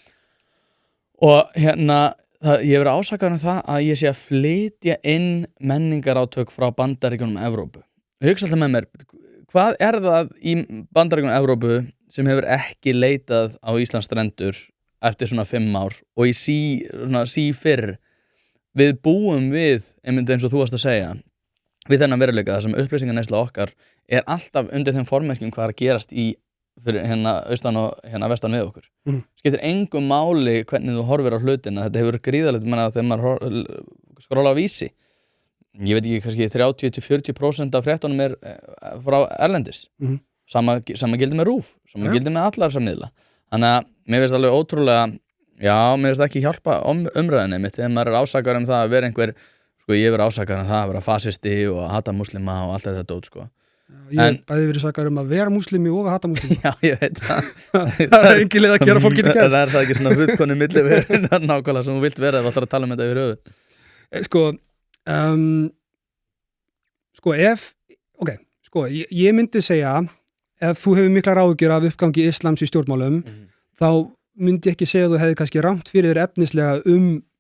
Og ég hef verið ásakaður það að ég sé að flytja inn menningarátök frá Bandaríkjunum Evrópu. Ég hugsa alltaf með mér, hvað það í Bandaríkjunum Evrópu sem hefur ekki leitað á Íslands strendur eftir svona 5 ár, og í sí fyrr við búum við, eins og þú varst að segja, við þennan veruleika þar sem upplýsingarneysla okkar alltaf undir þeim formerkjum hvað að gerast fyrir austan og vestan við okkur. Skiptir engu máli hvernig þú horfir á hlutina, þetta hefur gríðalegt, þegar maður skróla á Vísi, ég veit ekki, kannski 30-40% af fréttunum frá erlendis. Sama gildi með RÚV, sama gildi með allar sammiðla. Þannig að mér finnst alveg ótrúlega, mér finnst ekki hjálpa umræðinni mitt, þegar maður ásakaður það að vera einhver, ég verið ásakaður það að vera fasisti og að hata muslima og allt þetta dót, sko. Ég hef bæði verið sakaður að vera muslimi og að hata muslima. Já, ég veit það. Það engin leið að gera fólk geti gæst. Það það ekki svona fullkonni milliverin nákvæmlega sem þú vilt vera ef þú ætlar að tala þetta yfir höfuð. Ég myndi segja, ef þú hefur miklar áhyggjur af uppgangi islams í stjórnmálum, þá myndi ég ekki segja að þú hefði kannski rangt fyrir þér efnislega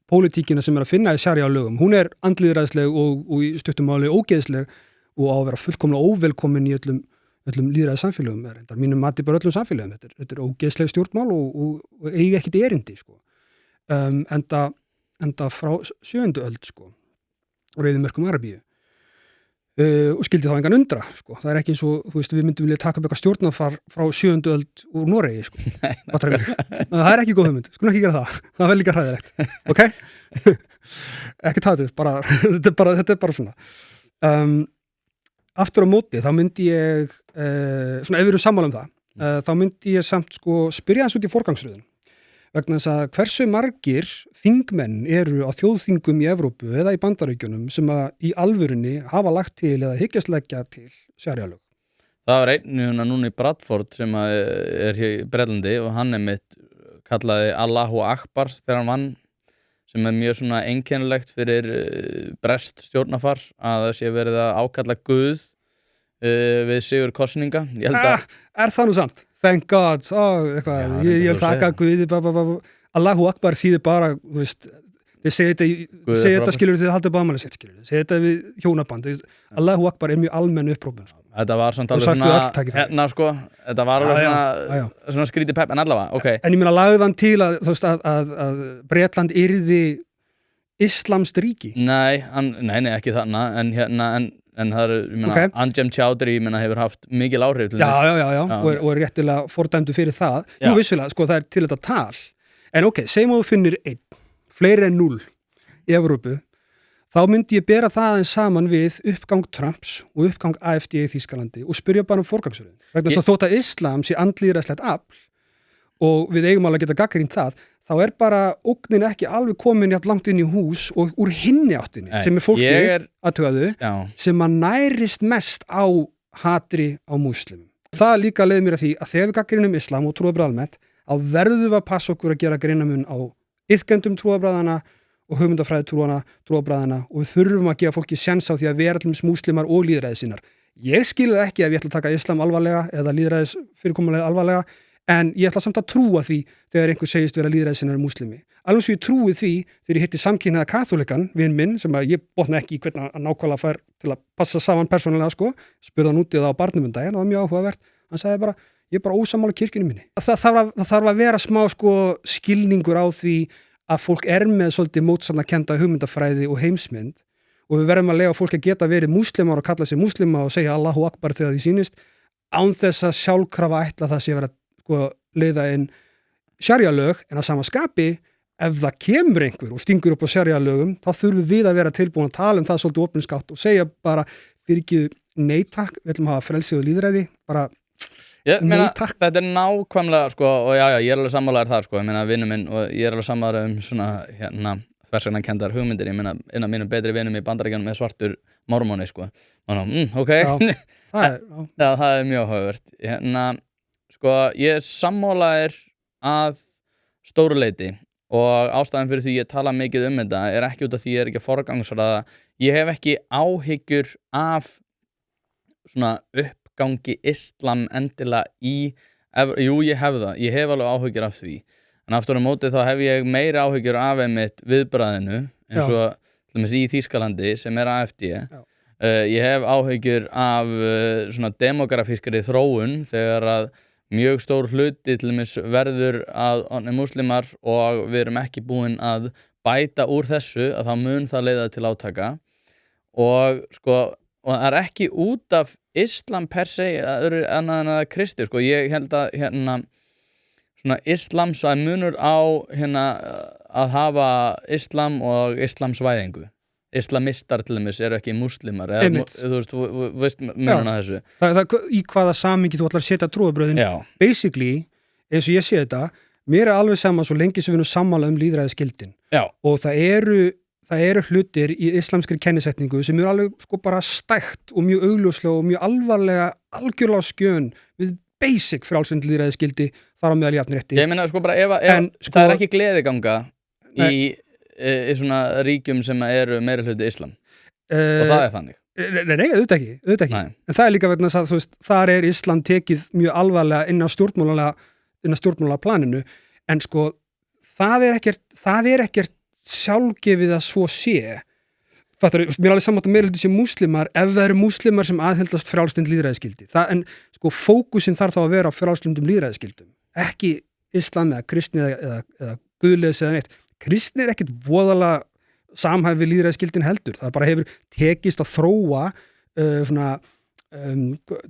pólitíkina sem að finna í sharia lögum. Hún andlýðræðisleg og í stuttum máli ógeðsleg og á að vera fullkomlega óvelkomin í öllum lýðræðis samfélögum. Mínum mati bara öllum samfélögum. Þetta ógeðsleg stjórnmál og eigi ekkit erindi, sko. Enda frá 7. öld, sko, og reyðumörkum Arabíu. Og skildi þá engan undra, sko. Það ekki eins og, við myndum vilja taka upp eitthvað stjórnarfar frá 7. öld úr Noregi, sko. Það ekki góð hugmynd, skulum ekki gera það. Það líka hræðilegt, ok? Ekki það, þetta bara svona. Aftur á móti, þá myndi ég, svona ef við erum sammála það, þá myndi ég samt, spyrja hans út í forgangsröðun. Vegna þess að hversu margir þingmenn eru á þjóðþingum í Evrópu eða í Bandaríkjunum sem að í alvörunni hafa lagt til eða hyggjast leggja til sharia-lög. Það var einn núna í Bradford sem hér í Bretlandi og hann mitt kallaði Allahu Akbar þegar hann vann, sem mjög svona einkennilegt fyrir breskt stjórnarfar að það sé verið að ákalla Guð við sigur kosninga. Það nú samt? Thank God, ég þakka Guði, Allahu Akbar þýðir bara, Þeir segja þetta skilur þið haldið báðmáli sitt skilur þið segja þetta við hjónaband Allahu Akbar er mjög almenn upprópun sko. Þetta var samt alveg svona sko, þetta var alveg svona skrítið pepp en allavega, ok. En ég meina lagðan til að, þú veist, að Bretland yrði islamskt ríki? Nei, ekki þarna, en það eru, ég meina, Anjem Choudhury, ég meina, hefur haft mikil áhrif til þess. Já, og er réttilega fordæmdu fyrir það. Jú, vissulega, sko, það er til þetta tal. En ok, segjum að þú finnir 1, fleiri en 0 í Evrópu, þá myndi ég bera það aðeins saman við uppgang Trumps og uppgang AfD í Þýskalandi og spyrja bara forgangsröðun. Vegna þess að þótt að islam sé andlýðræðislegt afl og við eigum alveg að geta gagnrýnt það, þá er bara ógnin ekki alveg komin jafn langt inn í hús og úr hinni áttinni sem er fólkið aðtöðu sem að nærist mest á hatri á múslimum. Það líka leiði mér að því að þegar við gagnrýnum islam og trúarbragð almennt, þá verðum við að passa okkur að gera greinarmun á iðkendum trúarbragðana og hugmyndafræði trúarbragðana og við þurfum að gefa fólki séns á því að vera allmest múslimar og lýðræðissinnar. Ég skil það ekki ef ég ætla að taka islam alvarlega eða lýðræðis fyrirkomulega alvarlega, en ég ætla samt að trúa því þegar einhver segist vera lýðræðissinnar múslimi. Alveg svo ég trúi því þegar ég hitti samkynhneigða kaþólikan, vin minn, sem að ég botna ekki í hvernig hann nákvæmlega fær til að passa saman persónulega sko, spurði hann úti það á barnum daginn og það var mjög áhugavert. Hann sagði bara, ég er bara ósammála kirkjunni minni. Það þarf að vera smá sko skilningur á því að fólk er með svolítið mótsagnakennda hugmyndafræði og heimsmynd og við verðum að leyfa fólk að geta verið múslimar og kalla sig múslima og segja Allahu Akbar þegar því sýnist án þess að sjálfkrafa ætla það sé vera sko leiða inn sjarjalög en að sama skapi ef það kemur einhver og stingur upp á sjarjalögum þá þurfum við að vera tilbúin að tala um það svolítið opinskátt og segja bara fyrir ekki nei takk, við ætlum að hafa frelsi og lýðræði bara nei takk. Þetta er nákvæmlega sko og já, ég er alveg sammálaður þar sko, ég meina vinur minn og ég er alveg sammálaður svona þversagnakendar hugmyndir, ég meina einn af mínum betri vinum í Bandaríkjunum er svartur mormóni sko, ok það er mjög áhugavert sko, ég er sammálaður að stóru leyti og ástæðan fyrir því ég tala mikið um þetta er ekki út af því ég er ekki að forgangsraða, ég hef ekki áhyggjur af svona uppgangi islam endilega jú ég hef það, ég hef alveg áhyggjur af því en aftur á móti þá hef ég meira áhyggjur af einmitt viðbragðinu eins og til dæmis í Þýskalandi sem er AfD ég hef áhyggjur af svona demografískari þróun þegar að mjög stór hluti til dæmis verður að múslimar og við erum ekki búin að bæta úr þessu að þá mun það leiða til átaka og sko og það er ekki út af islam per se annað en að kristi sko ég held að svona islams að munur á að hafa islam og islamsvæðingu islamistar til dæmis eru ekki múslimar þú veist munurinn að þessu það í hvaða samhengi þú ætlar að setja trúarbrögðin basically, eins og ég sé þetta mér er alveg sama svo lengi sem við erum sammála um lýðræðisgildin og það eru hlutir í islamskri kennisetningu sem eru alveg sko bara stækt og mjög augljóslega og mjög alvarlega algjörlega skjön við basic frjálslynd lýðræðisgildi þar á meðal jafnrétti. Ég meina sko bara ef það er ekki gleðiganga í svona ríkjum sem eru meira hluti islam og það er þannig. Nei, auðvitað ekki. En það er líka vegna að þú veist, þar er islam tekið mjög alvarlega inn á stjórnmálalega planinu en sko það er ekkert sjálfgefið að svo sé Fattar, mér er alveg saman að meira hluti sem múslimar ef það eru múslimar sem aðhyllast frjálslynd lýðræðisgildi. En sko fókusinn þarf þá að vera á frjálslyndum lýðræðisgildum. Ekki islam eða kristni eða guðleðis eða neitt. Kristni er ekkit voðalega samhæfi lýðræðisgildin heldur. Það bara hefur tekist að þróa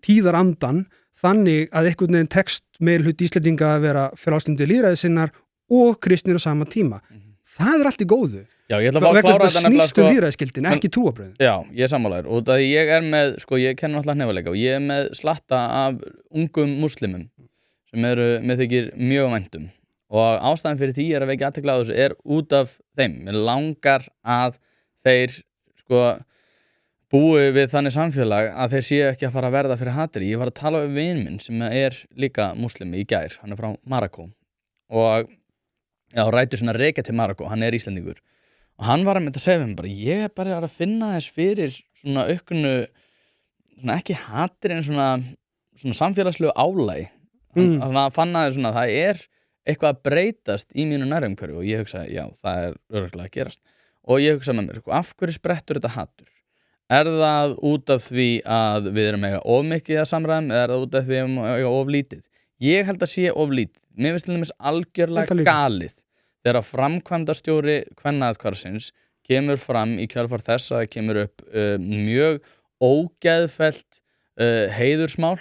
tíðarandan þannig að einhvern veginn tekst meira hluti Íslendinga að vera frjálslyndi lýðræðisinnar og kristnir á sama tíma. Það er allt í góðu. Já, ég ætla að klára þetta nefnilega sko lýðræðisgildin, ekki trúarbrögðin. Já, ég er sammálaður og það ég er með, sko ég kenni náttúrulega hnefalega og ég er með slatta af ungum múslimum sem eru með þykir mjög væntum og ástæðan fyrir því að vekja athygli á þessu er út af þeim. Mér langar að þeir sko búi við þannig samfélag að þeir séu ekki að fara að verða fyrir hatri. Ég var að tala við vin minn sem er líka múslimi í gær, hann er frá Marokkó og rætur svona rekja til Marokkó, hann er Íslendingur. Og hann var að mynda að segja við mig bara, ég er bara að finna þess fyrir svona auknu, svona ekki hatir en svona samfélagslegu álægi. Hann fann að það er eitthvað að breytast í mínu nærumhverfi og ég hugsaði, já, það örugglega að gerast og ég hugsaði með mér, af hverju sprettur þetta hatur? Er það út af því að við erum eiga of mikið að samræðum eða er það út af því við erum eiga of lítið? Ég held að sé of lítið. Mér finnst til dæmis algjörlega galið þegar framkvæmdastjóri kvennaathvarfsins kemur fram í kjölfar þess að það kemur upp mjög ógeðfellt heiðursmál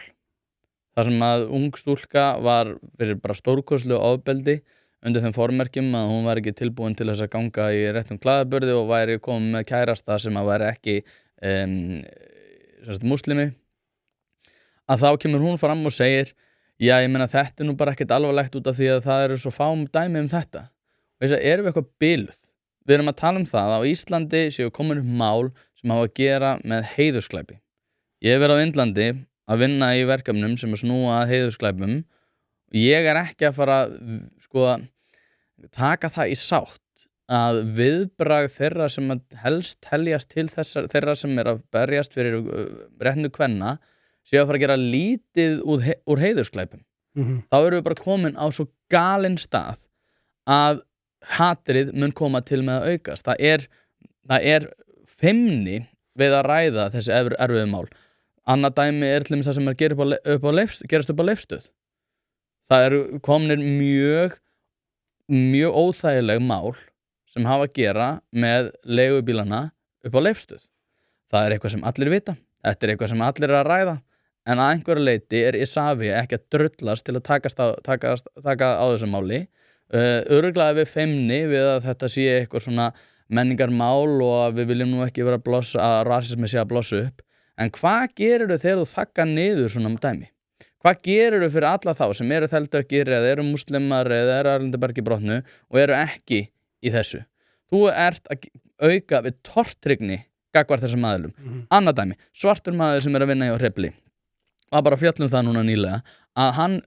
þar sem að ung stúlka var fyrir bara stórkostlegu ofbeldi undir þeim formerkjum að hún var ekki tilbúin til þess að ganga í réttum klæðaburði og væri komin með kærasta sem að væri ekki muslimi að þá kemur hún fram og segir já, ég meina þetta nú bara ekkert alvarlegt út af því að það eru svo fám dæmi þetta og þess að erum við eitthvað biluð við erum að tala það að á Íslandi séu komin upp mál sem hafa að gera með heiðursklæpi ég hef verið á Indlandi að vinna í verkefnum sem að snúa að heiðursklæpum og ég ekki að fara sko taka það í sátt að viðbragð þeirra sem að helst teljast til þeirra sem að berjast fyrir réttindu kvenna séu að fara að gera lítið úr heiðursklæpum. Þá erum við bara komin á svo galinn stað að hatrið mun koma til með að aukast. Það er feimni við að ræða þessi erfiðu mál. Annað dæmi til dæmis það sem er gerast upp á Leifsstöð. Það eru komnir mjög óþægileg mál sem hafa að gera með leigubílana upp á Leifsstöð. Það er eitthvað sem allir vita. Þetta er eitthvað sem allir að ræða. En að einhverju leyti er Isavia ekki að drullast til að taka á þessu máli. Örugglega við feimni við að þetta sé eitthvað svona menningarmál og að við viljum nú ekki vera að rasismi sé að blossa upp. En hvað gerirðu þegar þú þaggar niður svona dæmi? Hvað gerirðu fyrir alla þá sem eru þeldökkir eða eru múslimar eða eru erlendabergi brotnu og eru ekki í þessu? Þú ert að auka við tortryggni gagnvart þessum aðilum. Annað dæmi, svartur maður sem er að vinna hjá Hreyfli var bara fjallum það núna nýlega að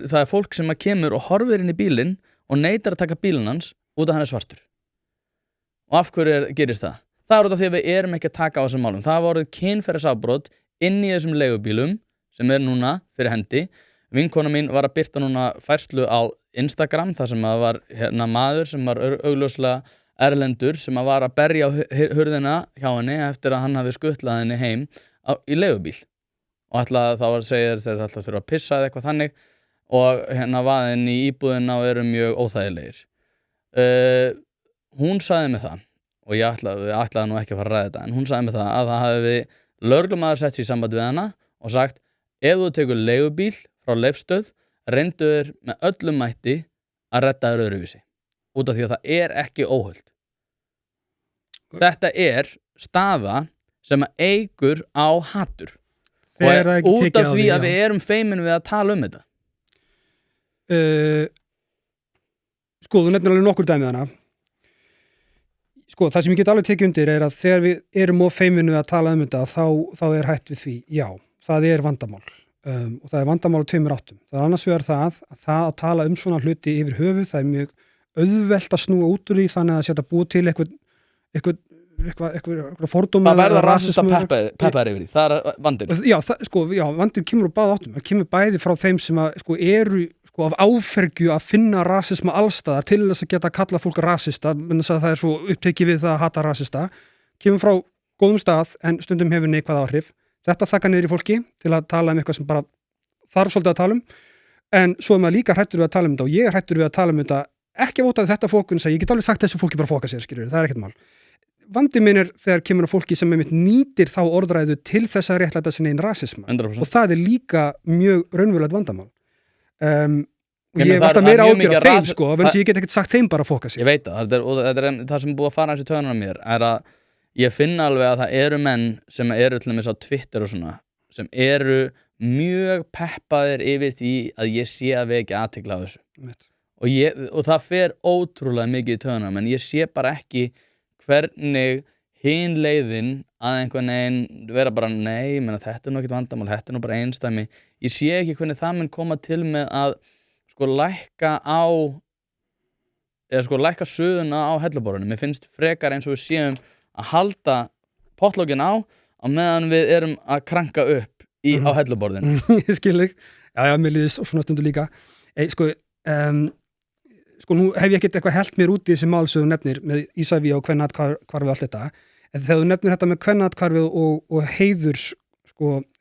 það er fólk sem að kemur og horfir inn í bílinn og neitar að taka bílinn hans út af hann er svartur. Og af hverju gerist það? Það út af því að við erum ekki að taka á þessum málum. Það var orðið kynferðisafbrot inn í þessum leigubílum sem er núna fyrir hendi. Vinkona mín var að birta núna færslu á Instagram þar sem að var maður sem var augljóslega erlendur sem að var að berja hurðina hjá henni eftir að hann hafi skuttlað henni heim í leigubíl. Og þá var að segja þeir alltaf þurfa að pissa eða eitthvað þannig og vaðin í íbúðina og eru mjög óþægilegir. Hún sagði mig það og ég ætlaði nú ekki að fara að ræða þetta en hún sagði mig það að það hafi lögreglumaður sett sig í samband við hana og sagt ef þú tekur leigubíl frá Leifsstöð reyndu þér með öllum mætti að redda þér öðruvísi út af því að það er ekki óhöld. Þetta er staða sem að eykur á hatur og út af því að við erum feimin við að tala þetta. Sko, þú nefnir alveg nokkur dæmið hana. Sko, það sem ég get alveg tekið undir er að þegar við erum of feimin við að tala þetta þá er hætt við því, já, það er vandamál og það er vandamál á tveimur áttum. Það er annars vegar það að tala svona hluti yfir höfuð, það er mjög auðvelt að snúa út úr því þannig að setja búið til eitthvað fordóma. Það verða rasista peppar yfir því, það er vandinn. Já, vandinn kemur á báða áttum. Það kemur bæði frá þeim sem að eru af áfergju að finna rasisma allstaðar til þess að geta kalla fólk rasista, menn þess að það er svo upptekið við það að hata rasista. Kemur frá góðum stað en stundum hefur neikvæð áhrif. Þetta þakka niður í fólki til að tala eitthvað sem bara þarf svolítið að tala en svo er maður líka hrættur við að tala þetta og ég er hrættur við að tala þetta ekki að vota þetta fókun ég get alveg sagt þessu fólki bara fóka sér, skilur, það er ekkert mál. Vandi minn er þegar kemur að fólki sem einmitt nýtir þá orðræðu til þess að réttlæta sinni einn rasisma 100%. Og það er líka mjög raunverulegt vandamál. Og ég vart að meira ágjör af þeim sko, en ég get ekkert sagt þeim bara að fóka sér. Ég veit það er það sem er búið að fara hans í taugarnar á mér er að ég finna alveg að það eru menn sem eru til dæmis á Twitter og svona sem eru mjög peppaðir yfir því að ég sé að vekja athygli á þessu. Og það fer ótrúlega mikið í taugarnar en ég sé bara ekki hvernig hin leiðin að einhvern veginn vera bara nei, menna, þetta er nú ekkert vandamál, þetta er nú bara einstæmi. Ég sé ekki hvernig það mun koma til með að lækka suðuna á Helluborðinu. Mér finnst frekar eins og við séum að halda pottlókin á meðan við erum að kranka upp á Helluborðinu. Ég skil þig. Já, mér líður svona stundu líka. sko nú hef ég ekkert eitthvað hellt mér út í þessi mál sem þú nefnir með Ísafía og kvennaathvarfið og allt þetta, en þegar þú nefnir þetta með kvennaathvarfið og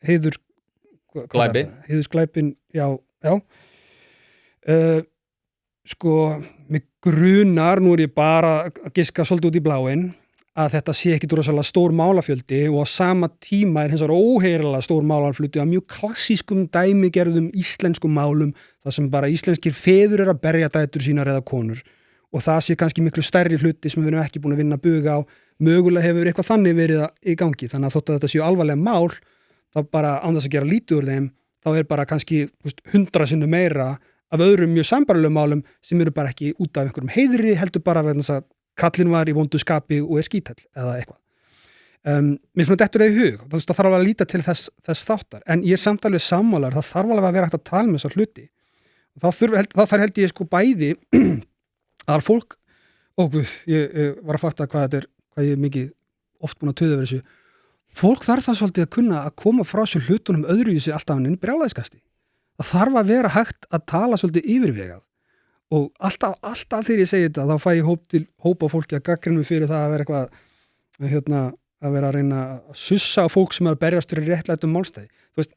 heiðursglæpin, já, sko, mig grunar, nú ég bara að giska svolítið út í bláinn, að þetta sé ekki rosalega stór málafjöldi og á sama tíma hins vegar óheyrilega stór málafjöldi af mjög klassískum dæmigerðum íslenskum málum, það sem bara íslenskir feður að berja dætur sínar eða konur og það sé kannski miklu stærri hluti sem við erum ekki búin að vinna bug á, mögulega hefur eitthvað þannig verið í gangi, þannig að þótt að þetta séu alvarlega mál, þá bara án þess að gera lítið úr þeim, þá bara kannski 100 sinnum meira af öðrum mjög sambærilegum málum sem eru bara ekki út af einhverjum heiðri, heldur bara vegna þess að kallinn var í vondu skapi og skítall eða eitthvað. Mér svona dettur það í hug, það þarf alveg að líta til þess þáttar, en ég samt alveg sammálar, það þarf alveg að vera hægt að tala með þessar hluti. Það þarf held ég sko bæði að fólk, ég var að fatta hvað ég er mikið oft búin að töða verið þessu, fólk þarf það svolítið að kunna að koma frá sér hlutunum öðruvísi alltaf hann brjálæðiskasti. Það þarf að vera hægt að tala svolítið yfirvegað. Og alltaf þegar ég segi þetta þá fæ ég hópa fólki að gagnrýna mig fyrir það að vera eitthvað að vera að reyna að sussa á fólk sem er að berjast fyrir réttlætum málstæði. Þú veist,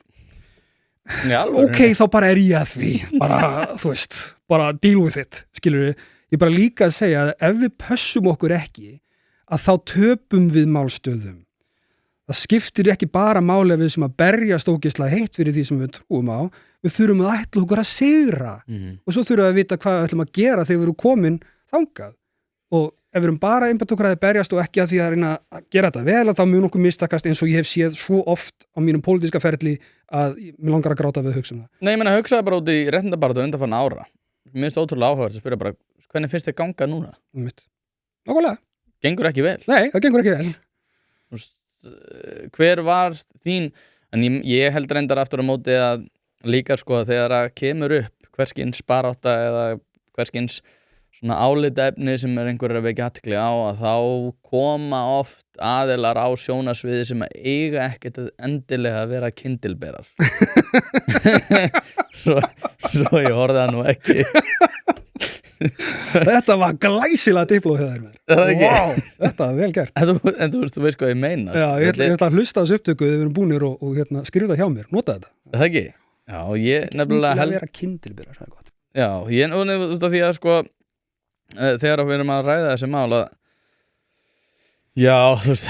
þá bara ég að því, bara deal with it, skilur við. Ég bara líka að segja að ef við pössum okkur ekki, að þá töpum við málstöðum. Það skiptir ekki bara máli að við sem að berjast ógeðslega heitt fyrir því sem við trúum á, við þurfum að ætla okkur að sigra og svo þurfum við að vita hvað við ætlum að gera þegar við erum komin þangað og ef við erum bara einbætt okkur að berjast og ekki að því að reyna að gera þetta vel þá mun okkur mistakast eins og ég hef séð svo oft á mínum pólitíska ferli að mér langar að gráta við að hugsa um það. Nei, ég meina hugsaði bara út í réttindabaráttu undanfarna ára. Mér finnst ótrúlega áhugavert að spyrja bara hvernig finnst þér ganga núna? Nákvæmlega. Gengur ekki vel? Nei, það gengur ekki vel. Hver var þín, en ég held reyndar aftur á móti að líka sko þegar að kemur upp hverskins barátta eða hverskins svona álitaefni sem einhver að vekja athygli á að þá koma oft aðilar á sjónasviði sem að eiga ekkert að endilega að vera kyndilberar. svo ég horfði það nú ekki. Þetta var glæsilega diplóð hjá þér mér. Wow, þetta var vel gert. En þú veist hvað ég meina. Já, ég ætla að hlusta þessu upptöku þegar við erum búnir og skrifa það hjá mér, nota þetta. Það ekki? Já, ég nefnilega held... Ekki vera kyndilberar, það gott. Já, ég nefnilega út af því að sko þegar við erum að ræða þessi mál að já, þú veist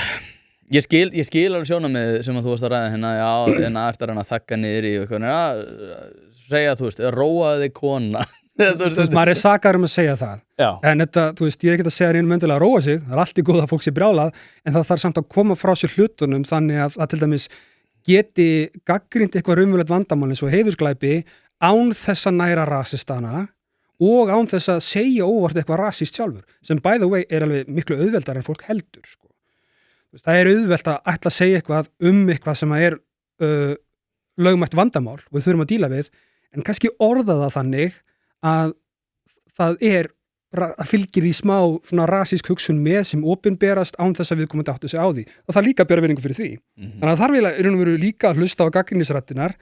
ég skil alveg sjónarmið sem að þú varst að ræða hérna, já, en að ertu að þakka niður í eitthvað, segja, þú veist, róaði kona. Þú veist, maður sakar að segja það. Já. En þetta, þú veist, ég ekki að segja einum endilega að róa sig, það allt í góð að fólk sé brjálað, en það þarf samt að koma frá sér hlutunum þannig að til dæmis geti gagnrýnt eitthvað raunverulegt vandamál eins og heiðursglæpi án þess að næra rasistana og án þess að segja óvart eitthvað rasist sjálfur, sem by the way er alveg miklu auðveldar en fólk heldur, sko. Það er auðvelt að ætla að segja eitthvað sem er lögmætt vandamál og við þurfum að díla við, en kannski orða það þannig að það fylgir í smá svona rasísk hugsun með sem opinberast án þess að við komum að áttu sig á því. Og það líka bera virðingu fyrir því. Þannig að þar vilja líka að hlusta á gagnrýnisraddirnar,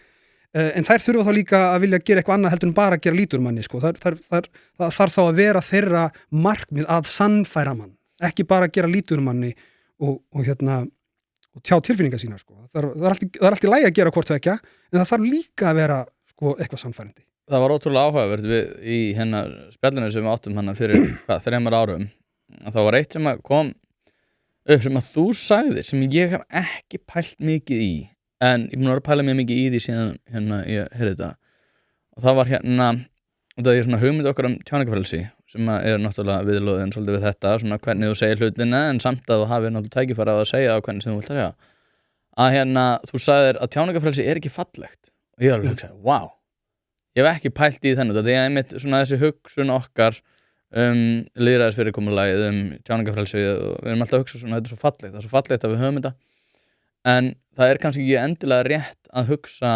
en þær þurfa þá líka að vilja gera eitthvað annað heldur en bara að gera lítur manni, sko. Það þarf þá að vera þeirra markmið að sannfæra mann, ekki bara að gera lítur manni og tjá tilfinningar sína, sko. Það er allt í lagi að gera hvort tvekja, en það þarf líka að vera, sko, eitthvað sannfærandi. Það var ótrúlega áhugavert í hennar spjallinu sem við áttum hana fyrir 3 árum. Það var eitt sem kom upp sem að þú sagðir sem ég hef ekki pælt mikið í, en ég mun að pæla mjög mikið í því síðan ég heyrði þetta. Og það var og það er svona hugmynd okkar tjáningarfrelsi sem er náttúrulega viðlóðin svolítið við þetta, svona hvernig þú segir hlutina en samt að þú hafi náttúrulega tækifæri á að segja á hvernig sem þú vilt að segja. Að þú sagðir að tjáningarfrelsi er ekki fallegt. Og ég alveg hugsaði, wow. Ég hef ekki pælt í þennan, því að einmitt svona þessi hugsun okkar lýðræðisfyrirkomulagið, tjáningarfrelsi og við erum alltaf að hugsa svona, þetta er svo fallegt, það er svo fallegt að við höfum þetta, en það er kannski ekki endilega rétt að hugsa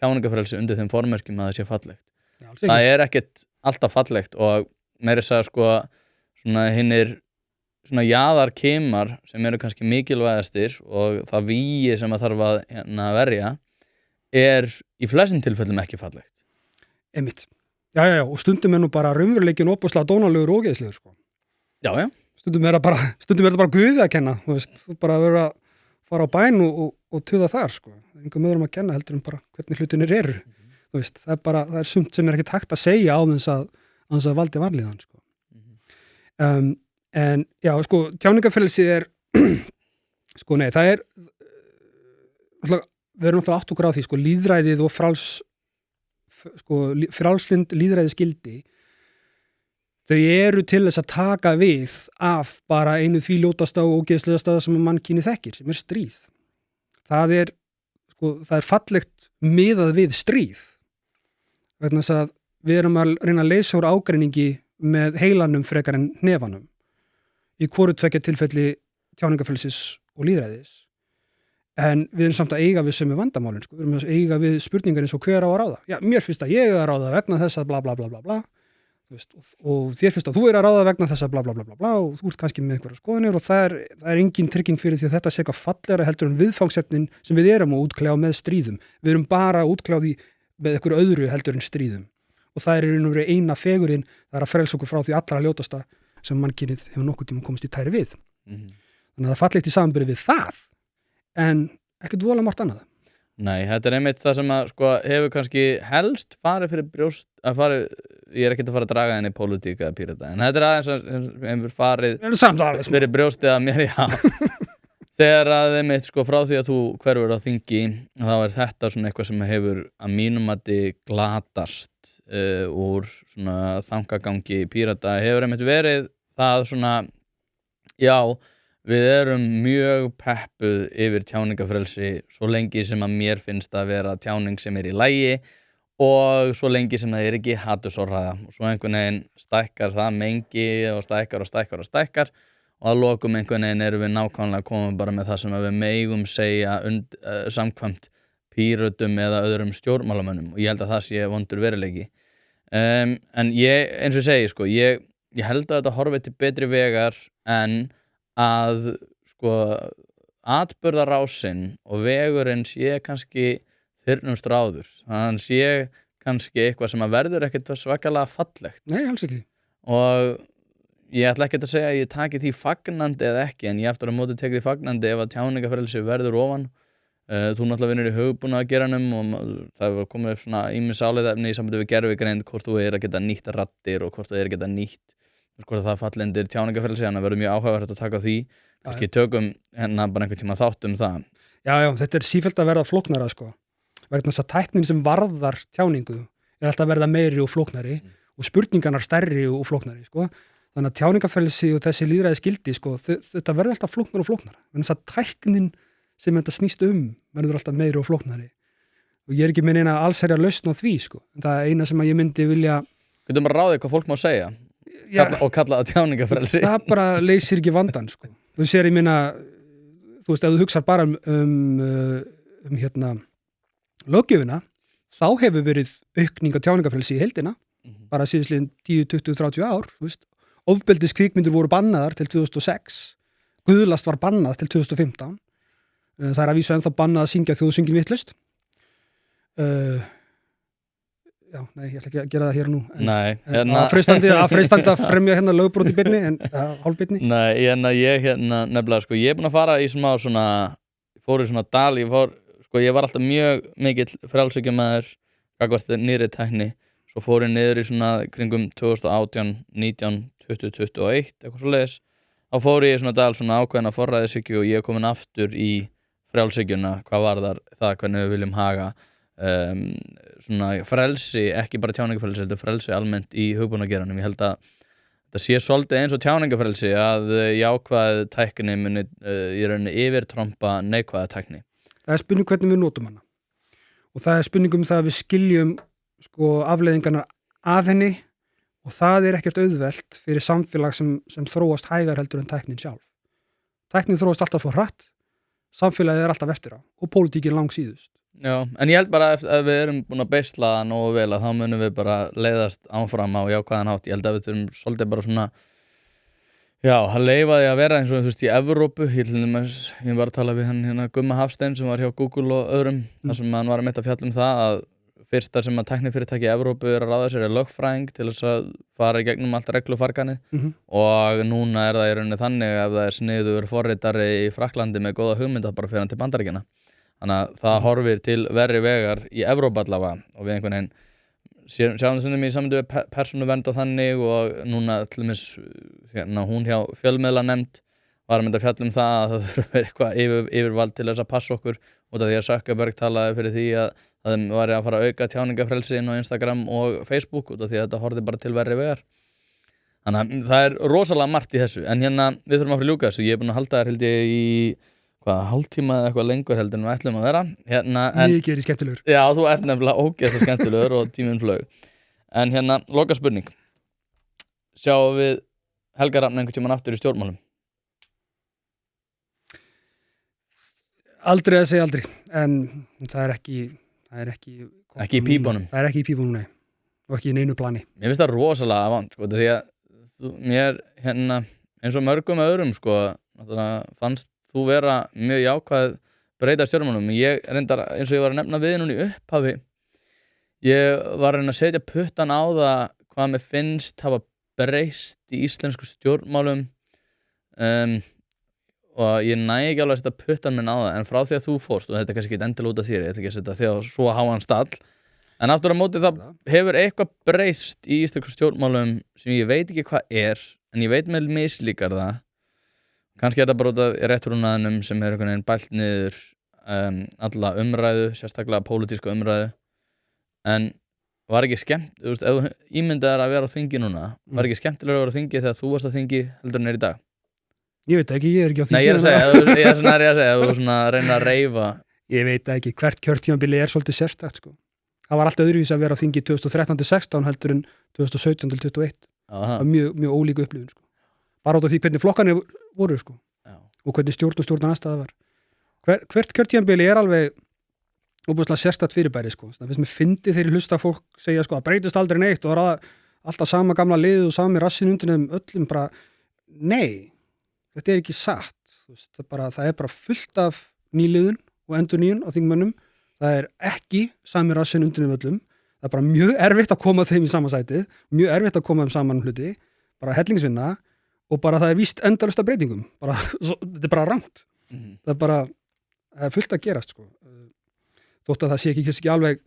tjáningarfrelsi undir þeim formerkjum að það sé fallegt. Já, það er ekkert alltaf fallegt og meira þess að sko svona hinnir svona jaðarkimar sem eru kannski mikilvægastir og það vígi sem að þarf að verja er í flestum tilfellum ekki fallegt. Einmitt. Já, og stundum nú bara raunveruleikin opaslega dónalegur og ógeðslegur, sko. Já. Stundum er það bara Guði að kenna, þú veist, þú bara verður að fara á bæn og tuða þar, sko. Það er engum öðrum að kenna heldur bara hvernig hlutinir eru. Þú veist, það er sumt sem er ekki hægt að segja á þess að valdi vanlíðan, sko. En já, sko, tjáningarfrelsi sko, nei, það við erum náttúrulega átt okkur á því, sko, lýðræðið og frjálslynd lýðræðisgildi, þau eru til þess að taka við af bara einu því ljótasta og ógeðslegasta sem mannkynið þekkir, sem er stríð. Það er fallegt miðað við stríð. Vegna þess að við erum að reyna að leysa úr ágreiningi með heilanum frekar en hnefanum. Í hvoru tveggja tilfelli tjáningarfrelsis og lýðræðis. En við erum samt að eiga við sömu vandamálin, sko. Við erum að eiga við spurningar eins og hver á að ráða. Já, mér finnst að ég er að ráða vegna þess að bla bla bla bla bla. Þú veist, og þér finnst að þú er að ráða vegna þess að bla bla bla bla bla og þú ert kannski með einhverja skoðanir og það er engin trygging fyrir því að þetta sé eitthvað fallegra heldur en viðfangsefnin sem við erum að útkljá með stríðum. Við erum bara að útkljá því með einhverju öðru heldur en stríðum. Og það er nú eina fegurinn, það er að frelsa okkur frá því allra ljótasta sem mannkynið hefur nokkuð tíma komist í tæri við. Þannig að það fallegt í samanburði við það, en ekkert voðalega margt annað. Nei, þetta er einmitt það sem að sko hefur kannski helst farið fyrir brjóst ég er ekkert að fara að draga henni í pólitík eða pírata, en þetta er aðeins sem hefur farið fyrir brjóstið að mér, já. Þegar að einmitt sko frá því að þú hverfur á þingi, þá er þetta svona eitthvað sem hefur að mínum glatast úr svona þangagangi pírata, hefur einmitt verið það svona, já, við erum mjög peppuð yfir tjáningarfrelsi svo lengi sem að mér finnst að vera tjáning sem er í lagi og svo lengi sem það er ekki hatursorðræða og svo einhvern veginn stækkar það mengi og stækkar og að lokum einhvern veginn erum við nákvæmlega komið bara með það sem við megum segja samkvæmt pírötum eða öðrum stjórnmálamönnum og ég held að það sé vondur veruleiki. En ég, eins og segi, sko, ég held að þetta horfi til betri vegar en að sko atburðarásin og vegurinn sé kannski þyrnum stráður. Hann sé kannski eitthvað sem að verður ekkert svakalega fallegt. Nei, alls ekki. Og ég ætla ekki að segja að ég taki því fagnandi eða ekki, en ég eftir að móti tek því fagnandi ef að tjáningarfrelsi verður ofan. Þú náttúrulega vinnur í hugbúnaðargeiranum og það var komið upp svona ýmis áliðefni í sambandi við gervigreind, hvort þú er að geta nýtt raddir og hvort þú er að geta nýtt hvort það falli undir tjáningarfrelsi, þannig að verður mjög áhugavert að taka því. Kannski tökum hérna bara einhvern tíma þátt það. Já, þetta er sífellt að verða flóknara, sko. Vegna þess að tæknin sem varðar tjáningu er alltaf að verða meiri og flóknari og spurningarnar stærri og flóknari, sko. Þannig að tjáningarfrelsi og þessi lýðræðisgildi, sko, þetta verður alltaf flóknara og flóknara. Vegna þess að tæknin sem þetta snýst verður alltaf meiri og flóknari. Og ég er ekki með neina allsherjar lausn á því, sko. Það er eina sem að ég myndi vilja... Getum bara ráðið hvað fólk má segja og kalla það tjáningarfrelsi. Það bara leysir ekki vandan, sko. Þú sér, ég meina, þú veist, ef þú hugsar bara löggjöfina, þá hefur verið aukning á tjáningarfrelsi í heildina, bara síðastliðin 10, 20, 30 ár, þú veist. Ofbeldiskvikmyndir voru bannaðar til 2006, guðlast var bannað til 2015, það er að vísu ennþá bannað að syngja þjóðsöngin vitlaust. Já, nei, ég ætla ekki að gera það hér nú. Nei. Að freistandi að fremja hérna lögbrot í byrni, hálfbyrni. Nei, ég nefnilega, sko, ég er búin að fara í smá svona, fór í svona dal, ég var alltaf mjög mikill frjálshyggjamaður gagnvart nýrri tækni, svo fór ég niður í svona kringum 2018, 19, 20, 21, eitthvað svoleiðis. Þá fór ég í svona dal, svona ákveðna forræðishyggju og ég er komin aftur í frjálshyggjuna, hvað varðar það, hvernig við viljum haga svona frelsi, ekki bara tjáningarfrelsi, heldur frelsi almennt í hugbúnaðargeiranum. Ég held að það sé svolítið eins og tjáningarfrelsi að jákvæð tækni muni í rauninni yfirtrompa neikvæða tækni. Það er spurning hvernig við notum hana og það er spurning það að við skiljum sko afleiðingarnar af henni og það er ekkert auðvelt fyrir samfélag sem þróast hægar heldur en tæknin sjálf. Tæknin þróast alltaf svo hratt, samfélagið er alltaf eftir á og pólitíkin langsíðust. Já, en ég held bara að við erum búin að beisla það nógu vel að þá munum við bara leiðast áfram á jákvæðan hátt. Ég held að við þurfum svolítið bara svona, já, að leyfa því að vera eins og þú veist í Evrópu. Ég var að tala við hann hérna Gumma Hafstein sem var hjá Google og öðrum, þar sem hann var að mitt að fjalla það að fyrsta sem að tæknifyrirtæki í Evrópu að ráða sér lögfræðing til þess að fara í gegnum allt reglufarganið og núna það í rauninni þannig ef það sniðugur forritari í Frakklandi með góða hugmynd þá bara fer hann til Bandaríkjanna. Þannig að það horfir til verri vegar í Evrópu allavega og við einhvern veginn sjáum þessum í samvinnu við persónuvernd og þannig og núna til dæmis hún hjá fjölmiðlanefnd var að fjalla það að það þurfa að vera eitthvað yfirvald til þess að passa okkur út af því að Zuckerberg talaði fyrir því að það væri að fara að auka tjáningafrelsi inn á Instagram og Facebook út af því að þetta horfði bara til verri vegar. Þannig að það rosalega margt í þessu en við þurfum að fara að ljúka þessu. Ég búin að halda þér held ég í hálftíma eða eitthvað lengur heldur en við ætlum að vera. Mikið er í skemmtilegur. Já, þú ert nefnilega ógeðslega skemmtilegur og tíminn flaug. En loka spurning. Sjáum við Helga Rafn einhvern tímann aftur í stjórnmálum? Aldrei að segja aldrei, en það er ekki í pípunum. Það er ekki í pípunum, nei, og ekki í neinu plani. Mér finnst það rosalega vant, sko, því að mér eins og mörgum öðrum, sko, fannst þú vera mjög jákvæð breyta stjórnmálum. Ég reyndar, eins og ég var að nefna við núna í upphafi, ég var að reyna að setja puttan á það hvað mér finnst hafa breyst í íslensku stjórnmálum og ég næ ekki alveg að setja puttan minn á það en frá því að þú fórst, og þetta kannski ekki endilega út af þér, ég ætla ekki að setja því á svo háan stall en aftur á móti það hefur eitthvað breyst í íslensku stjórnmálum sem ég veit ekki hvað en ég veit með mislíkar það kannski þetta bara út af réttrúnaðinum sem einhvern veginn bælt niður alla umræðu, sérstaklega pólitíska umræðu en var ekki skemmt, þú veist, ef þú ímyndaðir að vera á þingi núna, var ekki skemmtilega að vera á þingi þegar þú varst á þingi heldur en í dag? Ég veit ekki, ég er ekki á þingi. Nei, ég er að segja, ef þú svona reynir að reyfa. Ég veit ekki, hvert kjörtímabili er svolítið sérstakt, sko. Það var alltaf öðruvísi að vera á þingi 2013-16 heldur en 2017-21. Það var mjög ólíku upplifun, sko. Bara út af því hvernig flokkarnir voru, sko. Já. Og hvernig stjórnarstaða var. Hvert kjörtímabili er alveg óbúslega sérstakt fyrirbæri, sko. Það finnst mér fyndið þegar ég hlusta fólk segja, sko, að breytist aldrei neitt og það er alltaf sama gamla liðið og sami rassin undir þeim öllum bara, nei, þetta er ekki satt. Það er bara fullt af nýliðun og endurnýjun á þingmönnum. Það er ekki sami rassin undir þeim öllum. Það er bara mjög erfitt að koma þeim í sama sætið, mjög erfitt að koma þeim saman hluti, bara hellingsvinna og bara það er víst endalaust af breytingum. Þetta er bara rangt. Það er fullt að gerast, sko. Þótt að það sé ekki alveg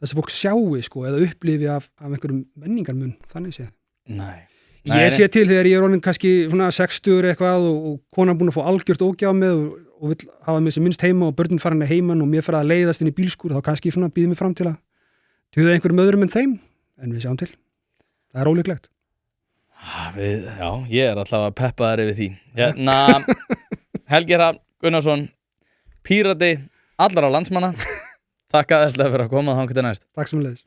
þessi fólk sjáu, sko, eða upplifi af einhverjum menningarmun, þannig sé. Nei. Ég sé til þegar ég er orðinn kannski svona 60 eitthvað og konan búin að fá algjört ógjá með og vill hafa mig sem minnst heima og börnin farin að heiman og mér fer að leiðast inn í bílskúr, þá kannski svona býði mig fram til að tuða einhverjum öðrum en þeim, en við sjáum til. Það er ólíklegt. Já, ég er alltaf að peppa þær yfir því. Helgi Hrafn Gunnarsson, Pírati allra landsmanna. Takk aðeinslega fyrir að koma þangað til næst. Takk sem leiðis.